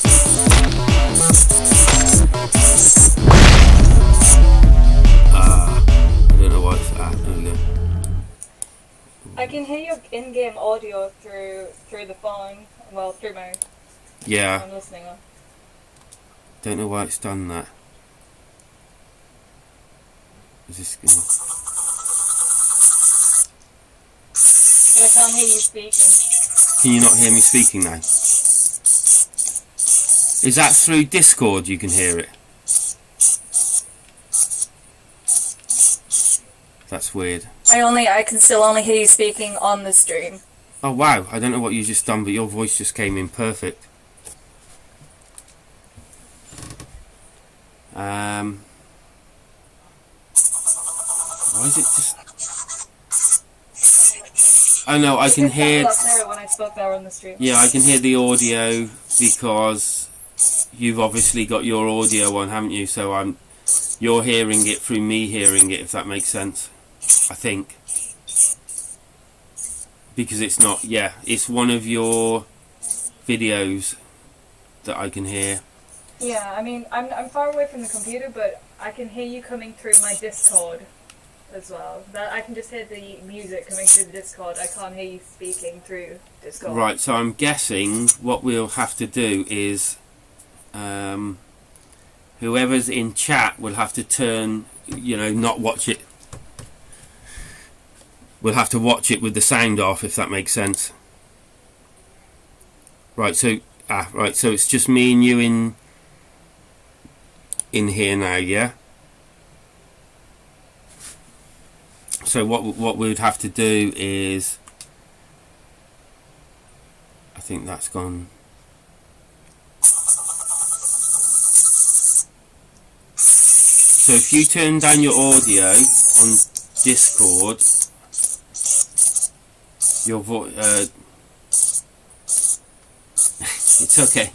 I don't know what it's at. There we go. I can hear your in-game audio through the phone. Well, through my. Yeah. I'm listening on. Don't know why it's done that. Is this gonna? But I can't hear you speaking. Can you not hear me speaking now? Is that through Discord you can hear it? That's weird. I can still only hear you speaking on the stream. Oh wow, I don't know what you just done, but your voice just came in perfect. Why is it just... Oh no, I can hear... When I spoke there on the stream. Yeah, I can hear the audio because you've obviously got your audio on, haven't you? So you're hearing it through me hearing it, if that makes sense. I think. Because it's not... Yeah, it's one of your videos that I can hear. Yeah, I mean, I'm far away from the computer, but I can hear you coming through my Discord as well. That I can just hear the music coming through the Discord. I can't hear you speaking through Discord. Right, so I'm guessing what we'll have to do is whoever's in chat will have to turn, not watch it. We'll have to watch it with the sound off, if that makes sense. Right, so so it's just me and you in here now, yeah? So what we would have to do is, I think that's gone. So if you turn down your audio on Discord, your voice, it's okay.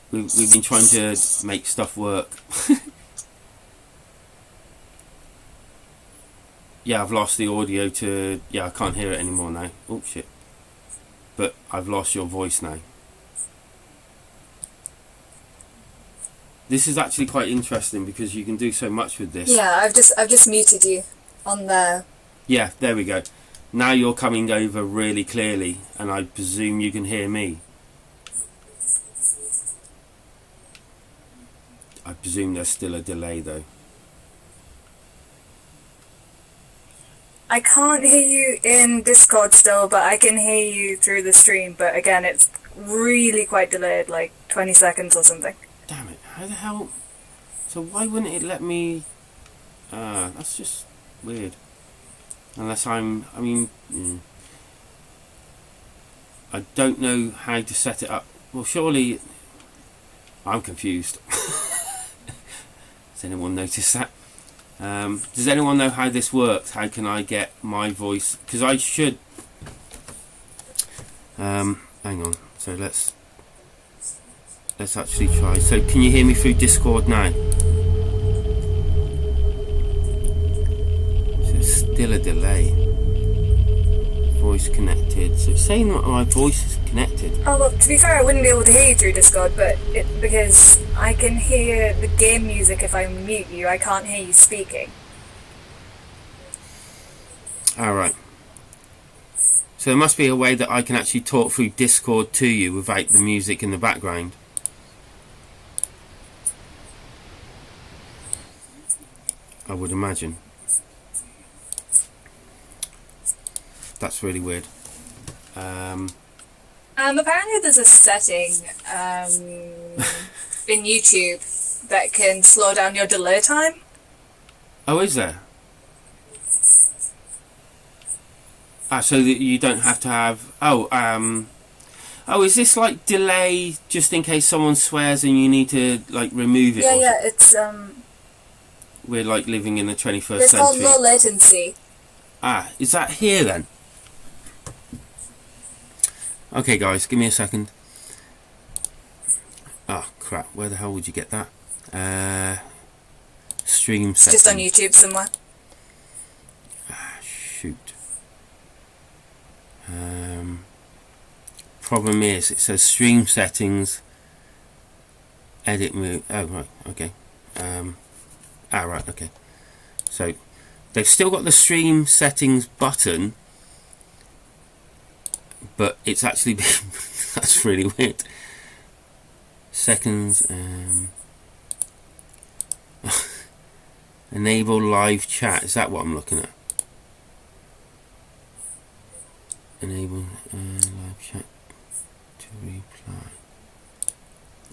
We've been trying to make stuff work. Yeah, I've lost the audio to... Yeah, I can't hear it anymore now. Oh, shit. But I've lost your voice now. This is actually quite interesting because you can do so much with this. Yeah, I've just muted you on there. Yeah, there we go. Now you're coming over really clearly, and I presume you can hear me. I presume there's still a delay though. I can't hear you in Discord still, but I can hear you through the stream. But again, it's really quite delayed, like 20 seconds or something. Damn it, how the hell... So why wouldn't it let me... that's just weird. Unless I don't know how to set it up. Well, surely... I'm confused. Has anyone noticed that? Does anyone know how this works? How can I get my voice? Because I should... hang on. So let's actually try. So can you hear me through Discord now? So it's still a delay. Voice connected. So it's saying that my voice is connected. Oh, well, to be fair, I wouldn't be able to hear you through Discord, but because I can hear the game music if I mute you, I can't hear you speaking. Alright. So there must be a way that I can actually talk through Discord to you without the music in the background. I would imagine. That's really weird. Apparently there's a setting in YouTube that can slow down your delay time. Oh, is there? So that you don't have to have... Oh, is this like delay just in case someone swears and you need to like remove it? Yeah, it's We're like living in the 21st it's century. called low latency. Is that here then? Okay guys, give me a second. Oh crap, where the hell would you get that? Stream settings. Just on YouTube somewhere. Shoot. Problem is, it says stream settings, edit move. Oh right, okay. Right, okay. So they've still got the stream settings button, but it's actually been that's really weird. Seconds. Enable live chat. Is that what I'm looking at? Enable live chat to reply.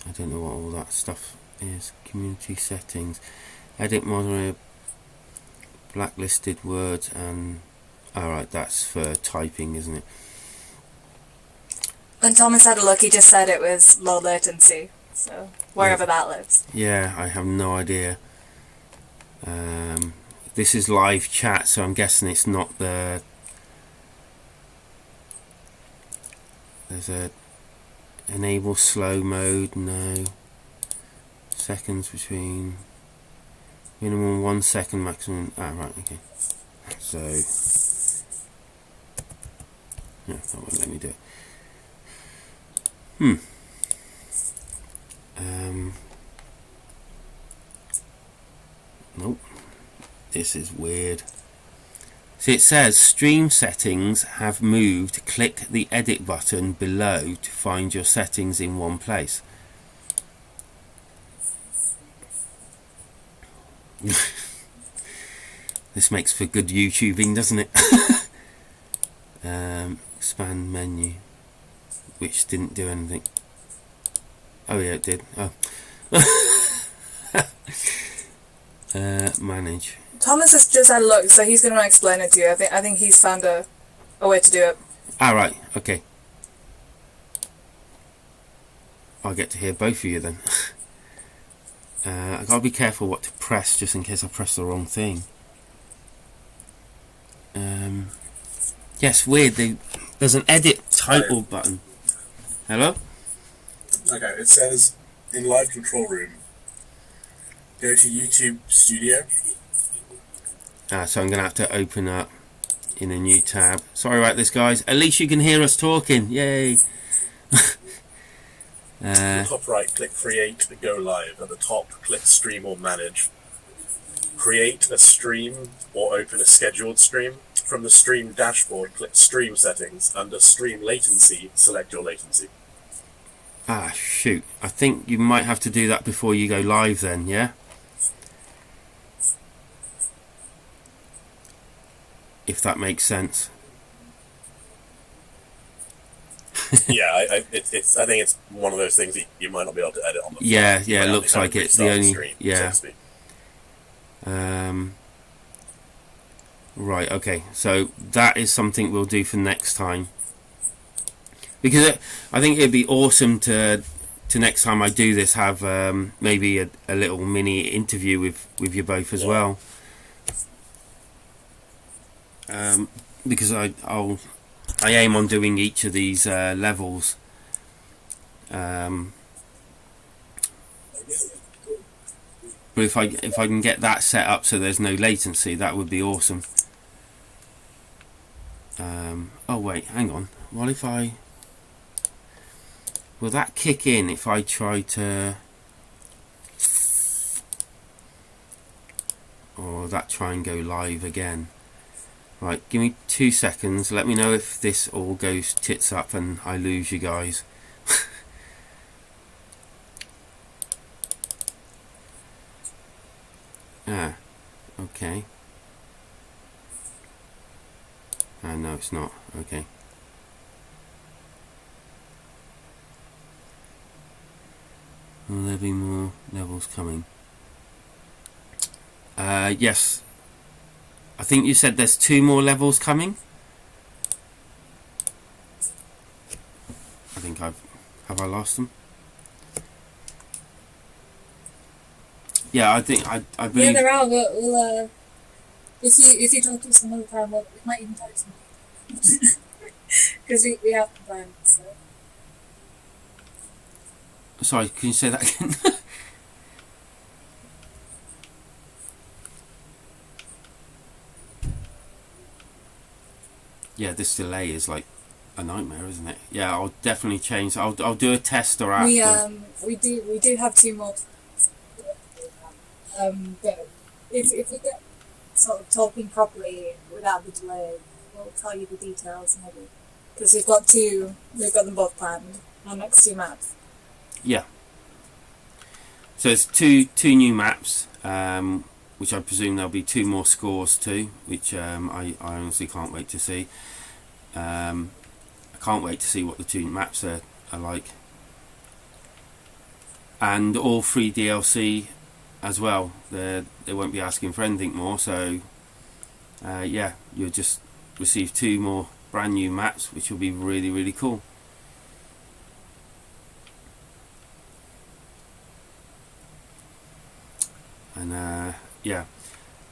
I don't know what all that stuff is. Community settings. Edit moderator. Blacklisted words and... Alright, that's for typing, isn't it? When Thomas had a look, he just said it was low latency. So, wherever that lives. Yeah, I have no idea. This is live chat, so I'm guessing it's not the... There's a... Enable slow mode, no. Seconds between... Minimum 1 second, maximum... right, okay. So... Yeah, that won't let me do it. Nope. This is weird. So it says stream settings have moved. Click the edit button below to find your settings in one place. This makes for good YouTubing, doesn't it? Expand menu, which didn't do anything. Oh yeah, it did. Oh. Manage. Thomas has just had a look, so he's going to explain it to you. I think he's found a way to do it. Right, okay. I'll get to hear both of you then. I gotta be careful what to press, just in case I press the wrong thing. Yes, weird. There's an edit title button. Hello? Okay, it says in live control room, go to YouTube Studio. So I'm going to have to open up in a new tab. Sorry about this, guys. At least you can hear us talking. Yay! At the top right, click Create, Go Live. At the top, click Stream or Manage. Create a stream or open a scheduled stream. From the stream dashboard, click Stream Settings. Under Stream Latency, select your latency. Shoot. I think you might have to do that before you go live then, yeah? If that makes sense. Yeah, I think it's one of those things that you might not be able to edit on the Yeah, fly. yeah, it looks like it's the only... Stream, yeah. so to speak. Right, okay. So that is something we'll do for next time. Because I think it'd be awesome to next time I do this have maybe a little mini interview with you both as well. Because I aim on doing each of these levels. But if I can get that set up so there's no latency, that would be awesome. Oh wait, hang on. What if I... Will that kick in if I try to... Or will that try and go live again? Right, give me 2 seconds. Let me know if this all goes tits up and I lose you guys. Ah, okay. Ah, no, it's not. Okay. Will there be more levels coming? Yes. I think you said there's 2 more levels coming. I think have I lost them? Yeah, I think I believe. Yeah, there are. We'll if you talk to us some other time, we might even talk to them because we have the plan. So. Sorry, can you say that again? Yeah, this delay is like a nightmare, isn't it? Yeah, I'll definitely change. I'll do a test or after. We do have 2 more. But if we get sort of talking properly without the delay, we'll tell you the details maybe because we've got them both planned. Our next 2 maps. Yeah. So it's two new maps, which I presume there'll be 2 more scores too, which I honestly can't wait to see. I can't wait to see what the 2 maps are like, and all free DLC as well. They won't be asking for anything more, so yeah, you'll just receive 2 more brand new maps, which will be really, really cool. And yeah,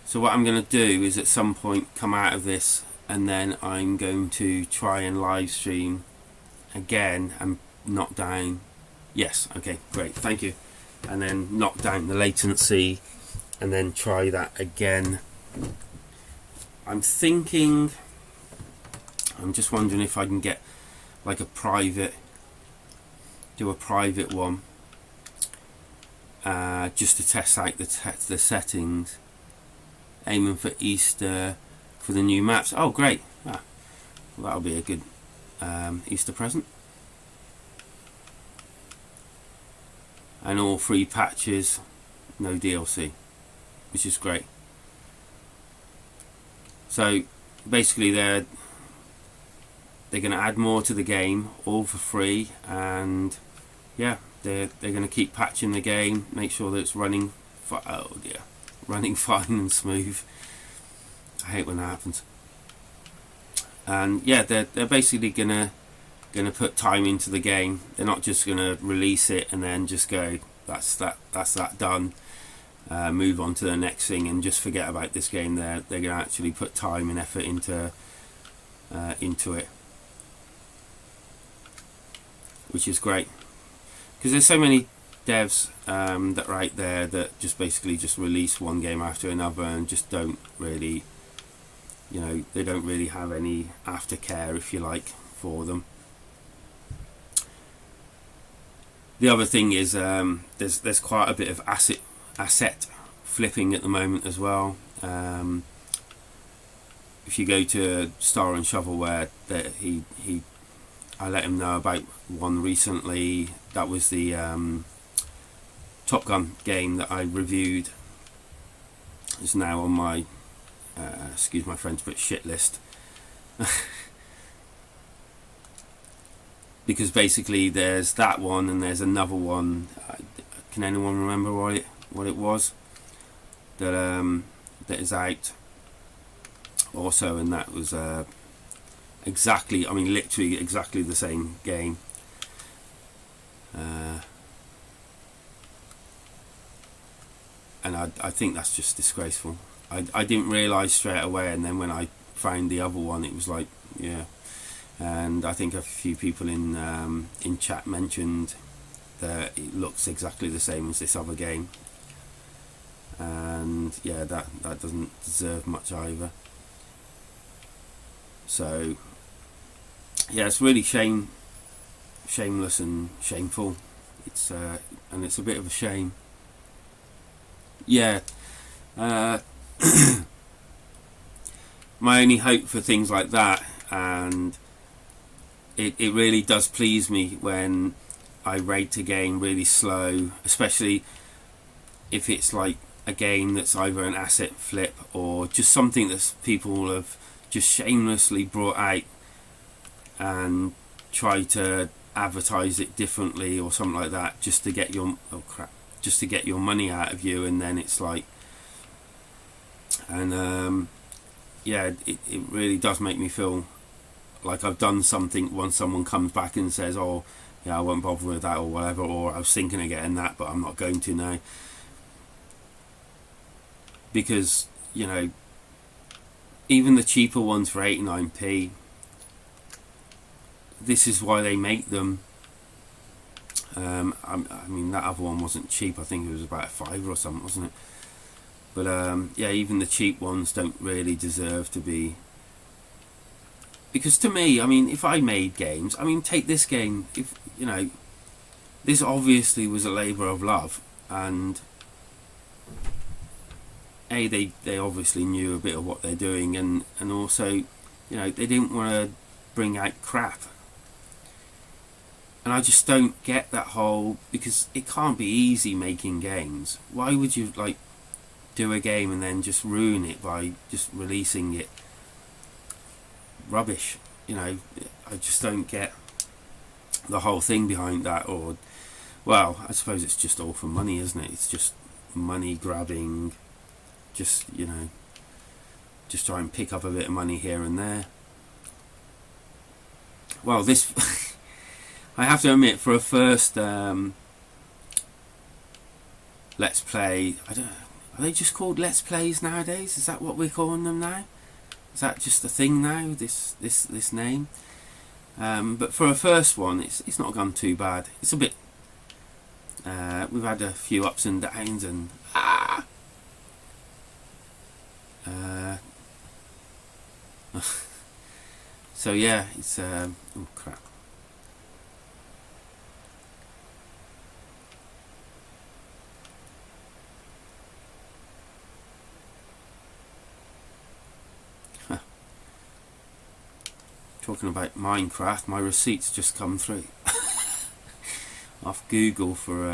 so what I'm going to do is at some point come out of this, and then I'm going to try and live stream again and knock down. Yes, okay, great, thank you. And then knock down the latency and then try that again. I'm just wondering if I can get like do a private one, just to test out the settings, aiming for Easter for the new maps. Oh great, well, that'll be a good Easter present. And all free patches, no DLC, which is great. So basically they're going to add more to the game, all for free, and yeah, they're going to keep patching the game, make sure that it's running running fine and smooth. I hate when that happens. And yeah, they're basically gonna put time into the game. They're not just gonna release it and then just go, that's that done, move on to the next thing and just forget about this game. They're gonna actually put time and effort into it, which is great, because there's so many devs that are out there that just basically just release one game after another and just don't really, they don't really have any aftercare, if you like, for them. The other thing is there's quite a bit of asset flipping at the moment as well. If you go to Star and Shovelware, I let him know about one recently. That was the Top Gun game that I reviewed. It's now on my excuse my French, but shit list. Because basically there's that one and there's another one. Can anyone remember what it was that is out also? And that was exactly, I mean literally exactly the same game. And I think that's just disgraceful. I didn't realise straight away, and then when I found the other one, it was like, yeah. And I think a few people in chat mentioned that it looks exactly the same as this other game, and yeah, that doesn't deserve much either. So yeah, it's really shameless and shameful. It's and it's a bit of a shame. Yeah. my only hope for things like that. And it really does please me when I rate a game really slow, especially if it's like a game that's either an asset flip or just something that people have just shamelessly brought out and try to advertise it differently or something like that, just to get your just to get your money out of you. And then it's like, and yeah, it really does make me feel like I've done something when someone comes back and says, oh yeah, I won't bother with that or whatever, or I was thinking of getting that but I'm not going to now. Because, you know, even the cheaper ones for 89p, this is why they make them. I mean, that other one wasn't cheap. I think it was about £5 or something, wasn't it? But yeah, even the cheap ones don't really deserve to be. Because to me, I mean, if I made games, I mean, take this game. If you know, this obviously was a labour of love, and they obviously knew a bit of what they're doing, and also, you know, they didn't want to bring out crap. And I just don't get that whole, because it can't be easy making games. Why would you like do a game and then just ruin it by just releasing it rubbish? You know, I just don't get the whole thing behind that. Or, well, I suppose it's just all for money, isn't it? It's just money grabbing. Just, you know, just try and pick up a bit of money here and there. Well, this I have to admit, for a first Let's Play, I don't know, are they just called Let's Plays nowadays? Is that what we're calling them now? Is that just a thing now, this name? But for a first one, it's not gone too bad. It's a bit, we've had a few ups and downs, and so yeah, it's oh crap. Talking about Minecraft, my receipts just come through off Google for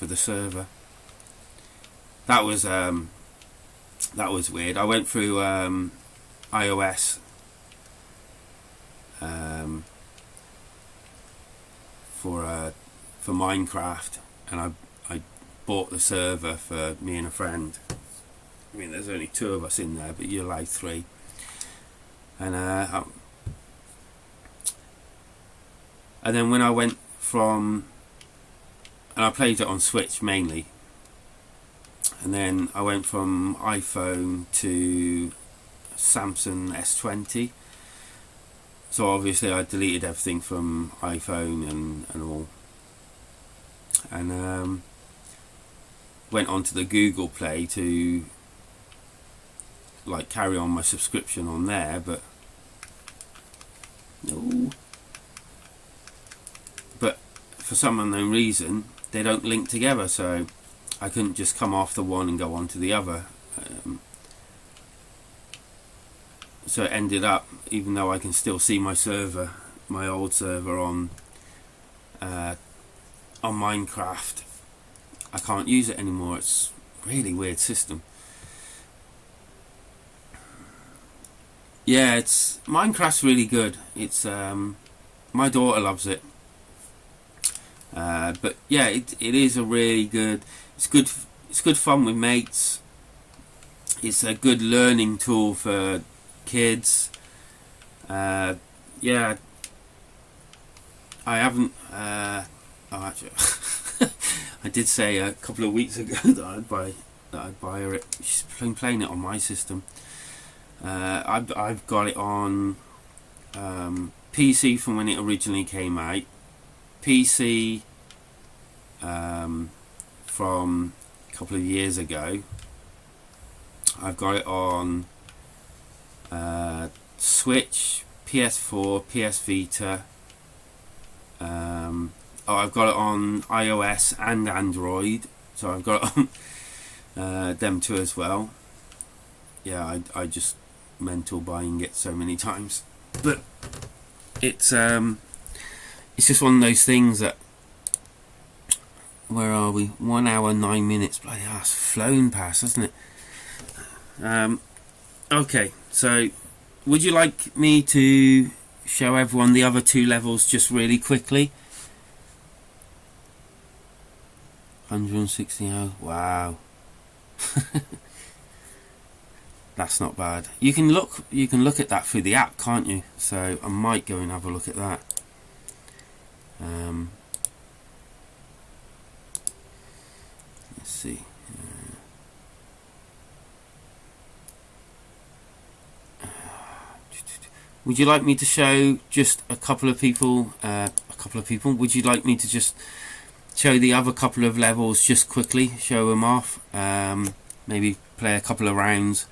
the server. That was weird. I went through iOS for Minecraft, and I bought the server for me and a friend. I mean, there's only 2 of us in there, but you're allowed 3. And then when I went from, and I played it on Switch mainly, and then I went from iPhone to Samsung S20. So obviously I deleted everything from iPhone and all, and went onto the Google Play to like carry on my subscription on there, but no. But for some unknown reason, they don't link together, so I couldn't just come off the one and go on to the other. So it ended up, even though I can still see my server, my old server on Minecraft, I can't use it anymore. It's a really weird system. Yeah, Minecraft's really good. It's my daughter loves it. But yeah, it is a really good. It's good fun with mates. It's a good learning tool for kids. Yeah, I haven't. Oh, actually, I did say a couple of weeks ago that I'd buy her it. She's been playing it on my system. I've got it on PC from when it originally came out. PC from a couple of years ago. I've got it on Switch, PS4, PS Vita. I've got it on iOS and Android, so I've got it on them 2 as well. Yeah, I just mental buying it so many times. But it's just one of those things that, where are we? 1 hour 9 minutes. Bloody hell, it's flown past, hasn't it? Okay, so would you like me to show everyone the other 2 levels just really quickly? 160 hours. Wow. That's not bad. You can look at that through the app, can't you? So I might go and have a look at that. Let's see. Would you like me to show just a couple of people? Would you like me to just show the other couple of levels just quickly? Show them off. Maybe play a couple of rounds.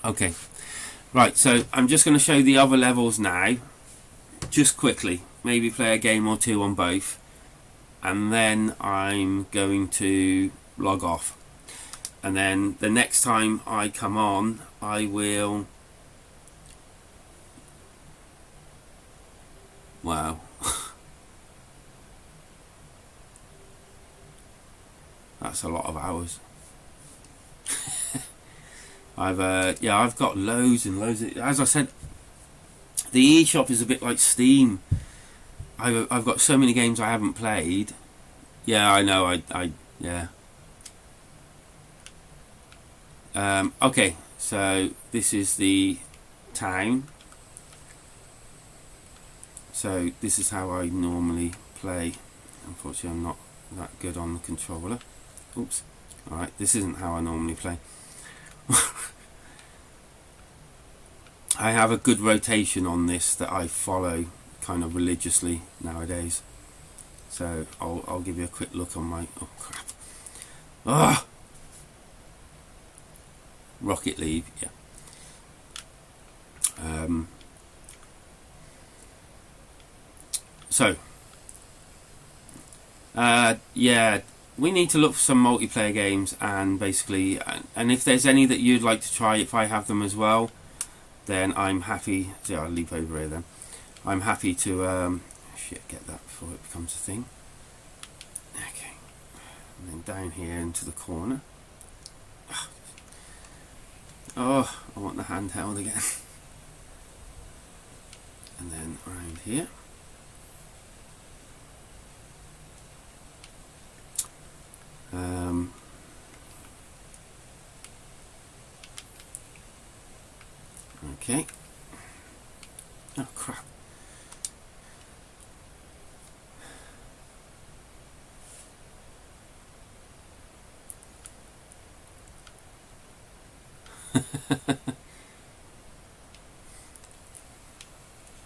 Okay. Right. So I'm just going to show the other levels now, just quickly. Maybe play a game or 2 on both, and then I'm going to log off. And then the next time I come on, I will... Wow. That's a lot of hours. I've got loads and loads of, as I said, the eShop is a bit like Steam. I've got so many games I haven't played. Yeah, I know. Yeah. Okay, so this is the town. So this is how I normally play. Unfortunately, I'm not that good on the controller. Oops. Alright, this isn't how I normally play. I have a good rotation on this that I follow kind of religiously nowadays. So I'll give you a quick look on my... Oh, crap. Ah! Rocket League, yeah. Yeah, we need to look for some multiplayer games, and basically, and if there's any that you'd like to try, if I have them as well, then I'm happy. So I'll leave over here then. I'm happy to get that before it becomes a thing. Okay, and then down here into the corner. Oh, I want the handheld again. And then around here. Okay. Oh, crap.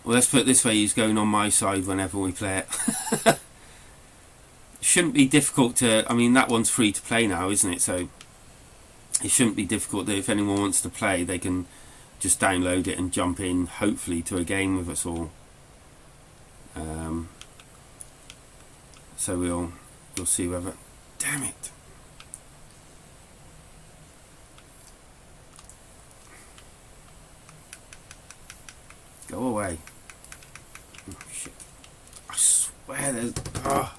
Well, let's put it this way, he's going on my side whenever we play it. Shouldn't be difficult to... I mean, that one's free to play now, isn't it? So it shouldn't be difficult that if anyone wants to play, they can just download it and jump in, hopefully, to a game with us all. So we'll see whether... Damn it! Go away. Oh, shit. I swear there's... Oh.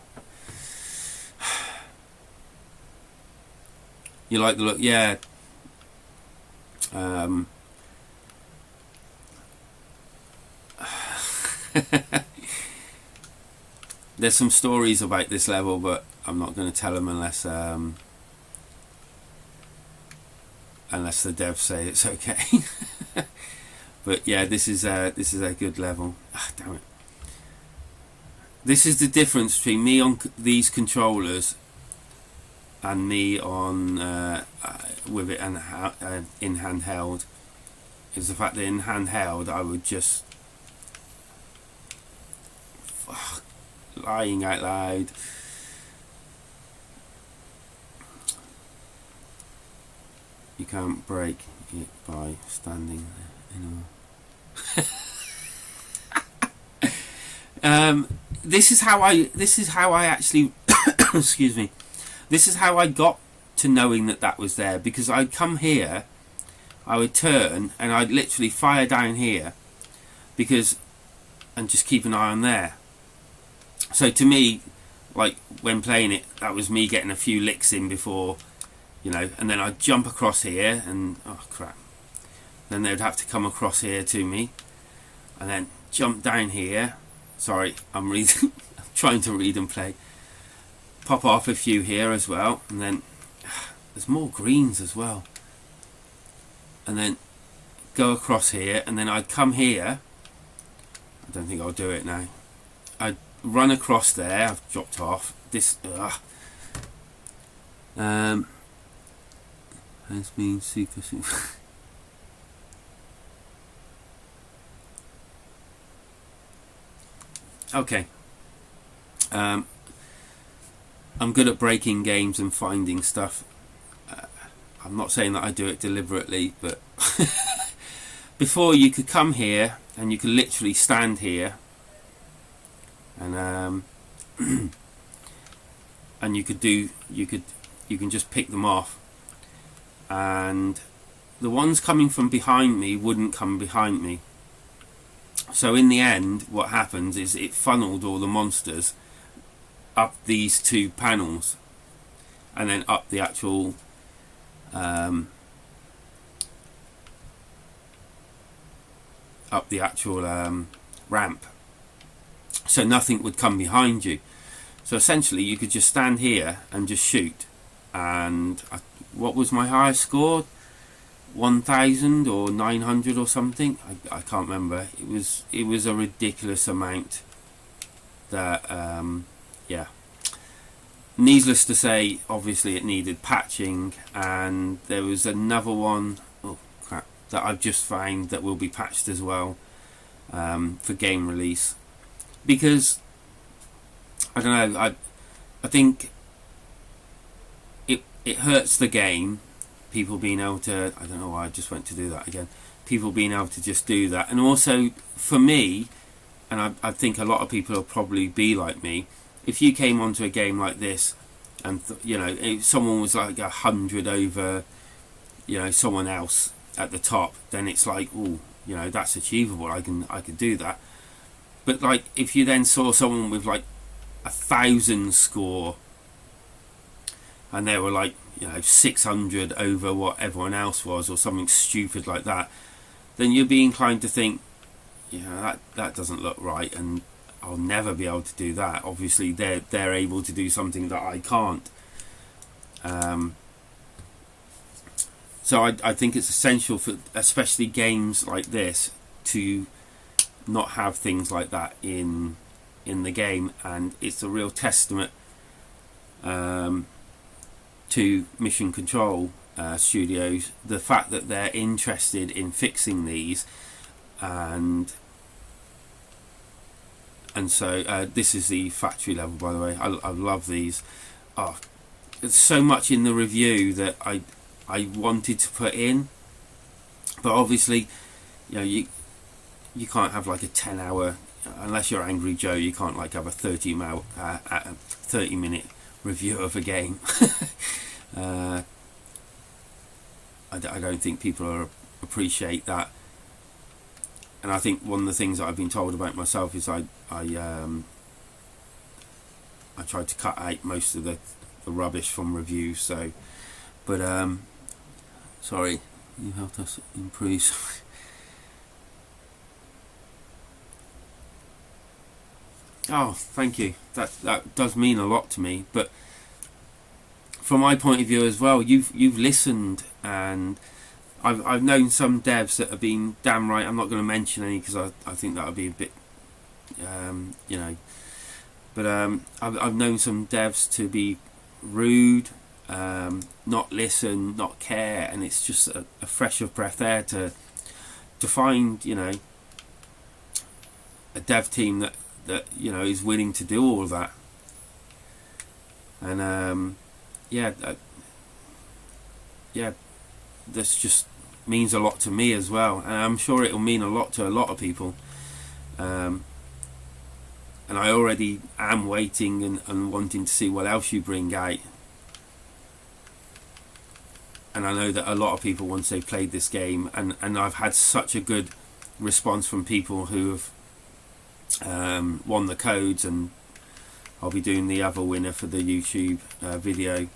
You like the look? Yeah. There's some stories about this level, but I'm not going to tell them unless the devs say it's okay. But yeah, this is a good level. Ah, damn it! This is the difference between me on these controllers and me on with it and in handheld. Is the fact that in handheld I would just lying out loud. You can't break it by standing there anymore. This is how I actually excuse me. This is how I got to knowing that that was there, because I'd come here, I would turn and I'd literally fire down here and just keep an eye on there. So to me, like when playing it, that was me getting a few licks in before, you know, and then I'd jump across here and, oh crap, then they'd have to come across here to me and then jump down here. Sorry, I'm reading, I'm trying to read and play. Pop off a few here as well, and then there's more greens as well, and then go across here, and then I'd come here. I don't think I'll do it now. I'd run across there. I've dropped off this. Has been super. Okay. I'm good at breaking games and finding stuff. I'm not saying that I do it deliberately, but before you could come here and you could literally stand here and and you can just pick them off, and the ones coming from behind me wouldn't come behind me. So in the end, what happens is it funneled all the monsters up these two panels and then up the actual ramp, so nothing would come behind you. So essentially you could just stand here and just shoot, and what was my highest score? 1,000 or 900 or something. I can't remember. It was a ridiculous amount. That yeah. Needless to say, obviously it needed patching, and there was another one, oh crap, that I've just found that will be patched as well for game release, because I don't know. I think it hurts the game. People being able to, I don't know why I just went to do that again, people being able to just do that. And also for me, and I think a lot of people will probably be like me, if you came onto a game like this and you know, if someone was like 100 over, you know, someone else at the top, then it's like, oh, you know, that's achievable, I can do that. But like if you then saw someone with like 1,000 score and they were like, you know, 600 over what everyone else was, or something stupid like that, then you'd be inclined to think, yeah, that doesn't look right, and I'll never be able to do that. Obviously they're able to do something that I can't. So I think it's essential for especially games like this to not have things like that in the game, and it's a real testament to Mission Control Studios, the fact that they're interested in fixing these, and so this is the factory level, by the way. I love these. Oh, there's so much in the review that I wanted to put in, but obviously, you know, you can't have like a 10-hour, unless you're Angry Joe, you can't like have a 30-minute review of a game. I don't think people appreciate that, and I think one of the things that I've been told about myself is I tried to cut out most of the rubbish from reviews. So, but sorry, you helped us improve. Oh, thank you. That does mean a lot to me. But from my point of view as well, you've listened, and I've known some devs that have been damn right. I'm not going to mention any because I think that would be a bit, you know. But I've known some devs to be rude, not listen, not care, and it's just a fresh of breath air to find, you know, a dev team that you know is willing to do all of that. And yeah, this just means a lot to me as well, and I'm sure it'll mean a lot to a lot of people. And I already am waiting and wanting to see what else you bring out. and I know that a lot of people, once they've played this game, and I've had such a good response from people who have won the codes, and I'll be doing the other winner for the YouTube video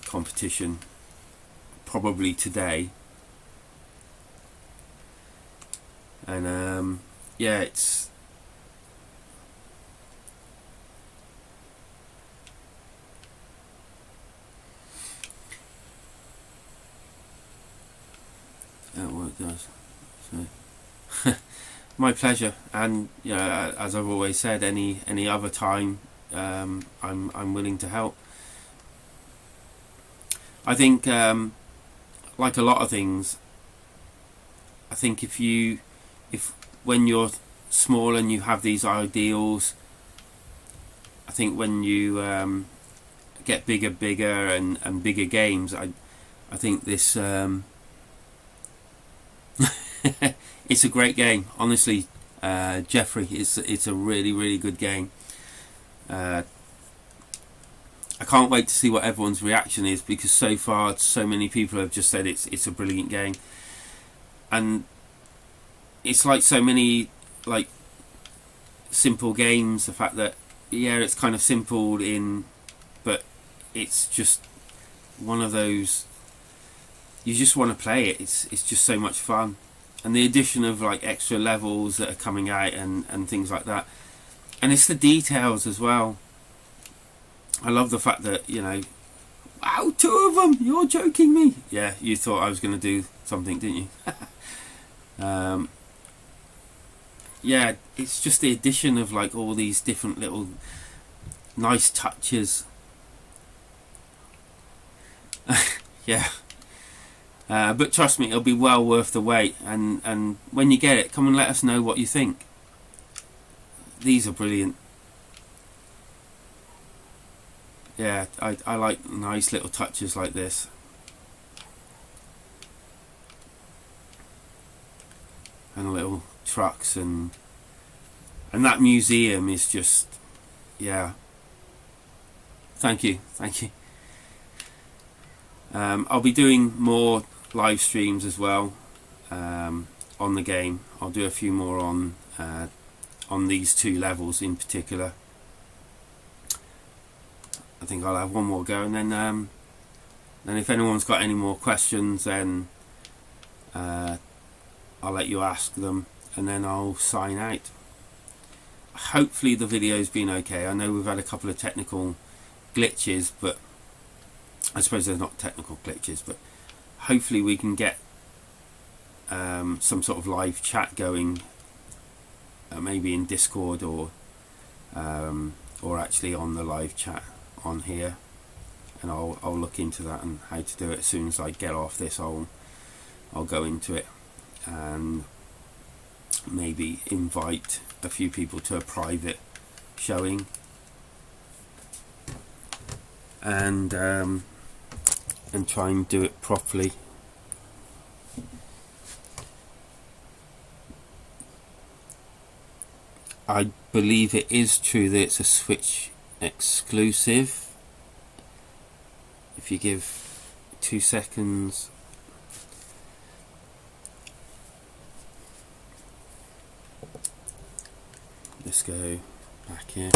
competition probably today. And yeah, it's what it does. So my pleasure, and you know, as I've always said, any other time, I'm willing to help. I think, like a lot of things, I think if when you're small and you have these ideals, I think when you get bigger and bigger games, I think this it's a great game, honestly. Jeffrey, it's a really good game. I can't wait to see what everyone's reaction is, because so far so many people have just said it's a brilliant game. And it's like so many like simple games, the fact that yeah, it's kind of simple but it's just one of those, you just want to play it. It's just so much fun. And the addition of like extra levels that are coming out and things like that, and it's the details as well. I love the fact that, you know, wow, 2 of them, you're joking me. Yeah, you thought I was going to do something, didn't you? Yeah, it's just the addition of like all these different little nice touches. Yeah. But trust me, it'll be well worth the wait, and when you get it, come and let us know what you think. These are brilliant. Yeah, I like nice little touches like this. And little trucks, and that museum is just, yeah. Thank you. I'll be doing more live streams as well on the game. I'll do a few more on these 2 levels in particular. I think I'll have one more go, and then if anyone's got any more questions, then I'll let you ask them, and then I'll sign out. Hopefully the video's been okay. I know we've had a couple of technical glitches, but I suppose they're not technical glitches, but hopefully we can get some sort of live chat going, maybe in Discord or actually on the live chat on here, and I'll look into that and how to do it. As soon as I get off this, I'll go into it and maybe invite a few people to a private showing, and try and do it properly. I believe it is true that it's a Switch exclusive. If you give 2 seconds. Let's go back here.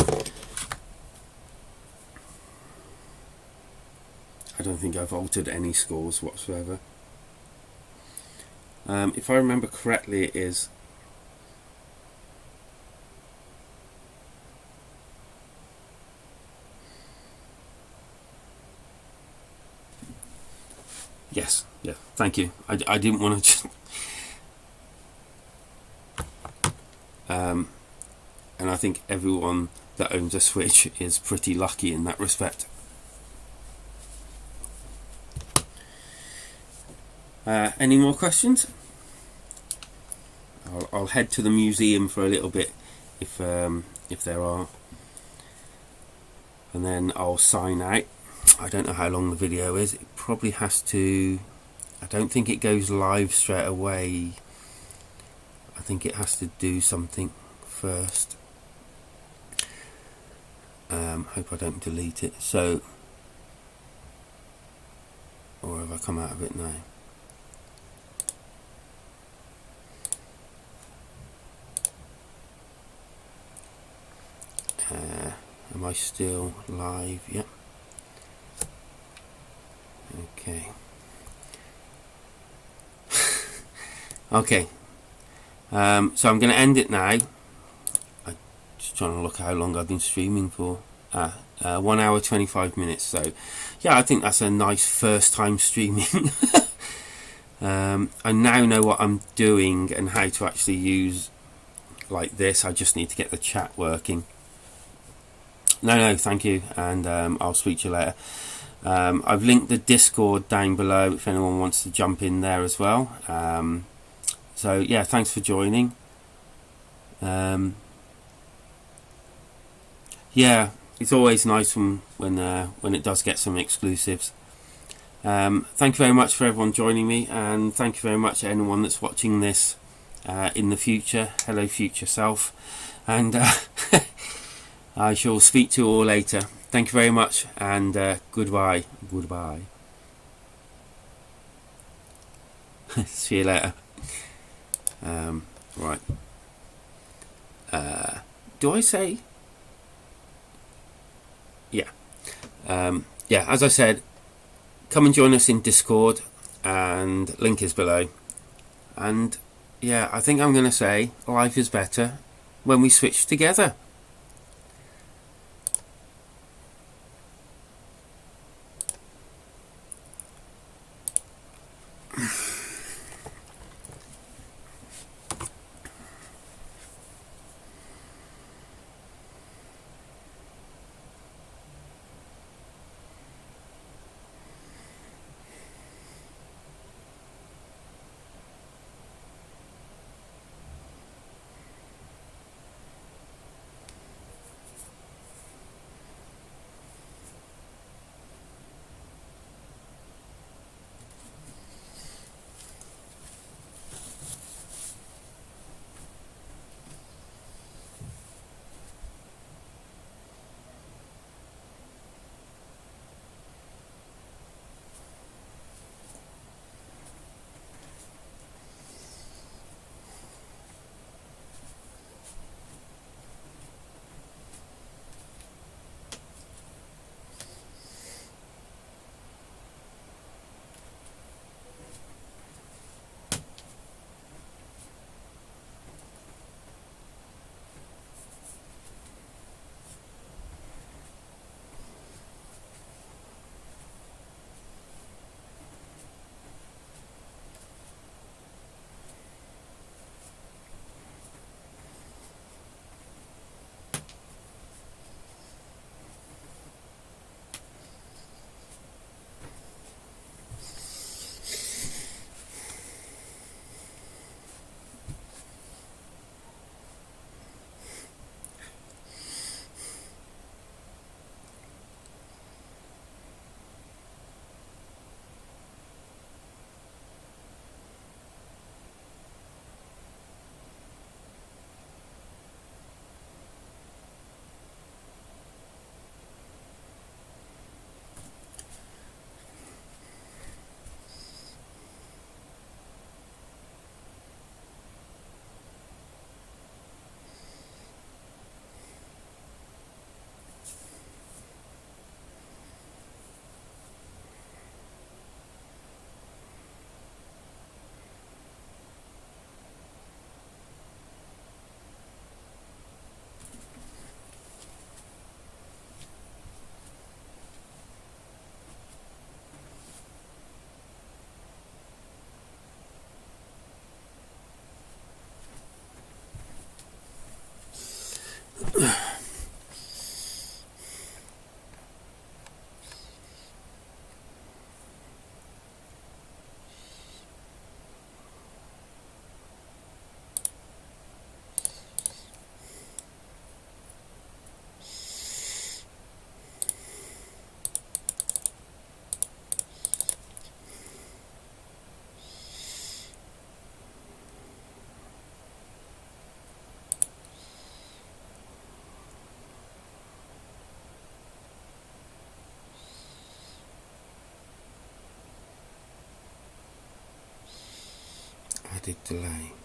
I don't think I've altered any scores whatsoever. If I remember correctly, it is yes, yeah, thank you. I didn't want to just and I think everyone that owns a Switch is pretty lucky in that respect. Any more questions? I'll head to the museum for a little bit if there are, and then I'll sign out. I don't know how long the video is. It probably has to, I don't think it goes live straight away. I think it has to do something first. Hope I don't delete it. So or have I come out of it now? Am I still live? Yep. Okay. Okay. So I'm going to end it now. I'm just trying to look how long I've been streaming for. 1 hour 25 minutes. So yeah, I think that's a nice first time streaming. I now know what I'm doing and how to actually use like this. I just need to get the chat working. No, thank you, and I'll speak to you later. I've linked the Discord down below if anyone wants to jump in there as well. So yeah, thanks for joining. Yeah, it's always nice when it does get some exclusives. Thank you very much for everyone joining me, and thank you very much to anyone that's watching this in the future. Hello, future self, and I shall speak to you all later. Thank you very much, and goodbye. Goodbye. See you later. Right. Do I say? Yeah. Yeah, as I said, come and join us in Discord, and link is below. And yeah, I think I'm going to say life is better when we switch together. added delay.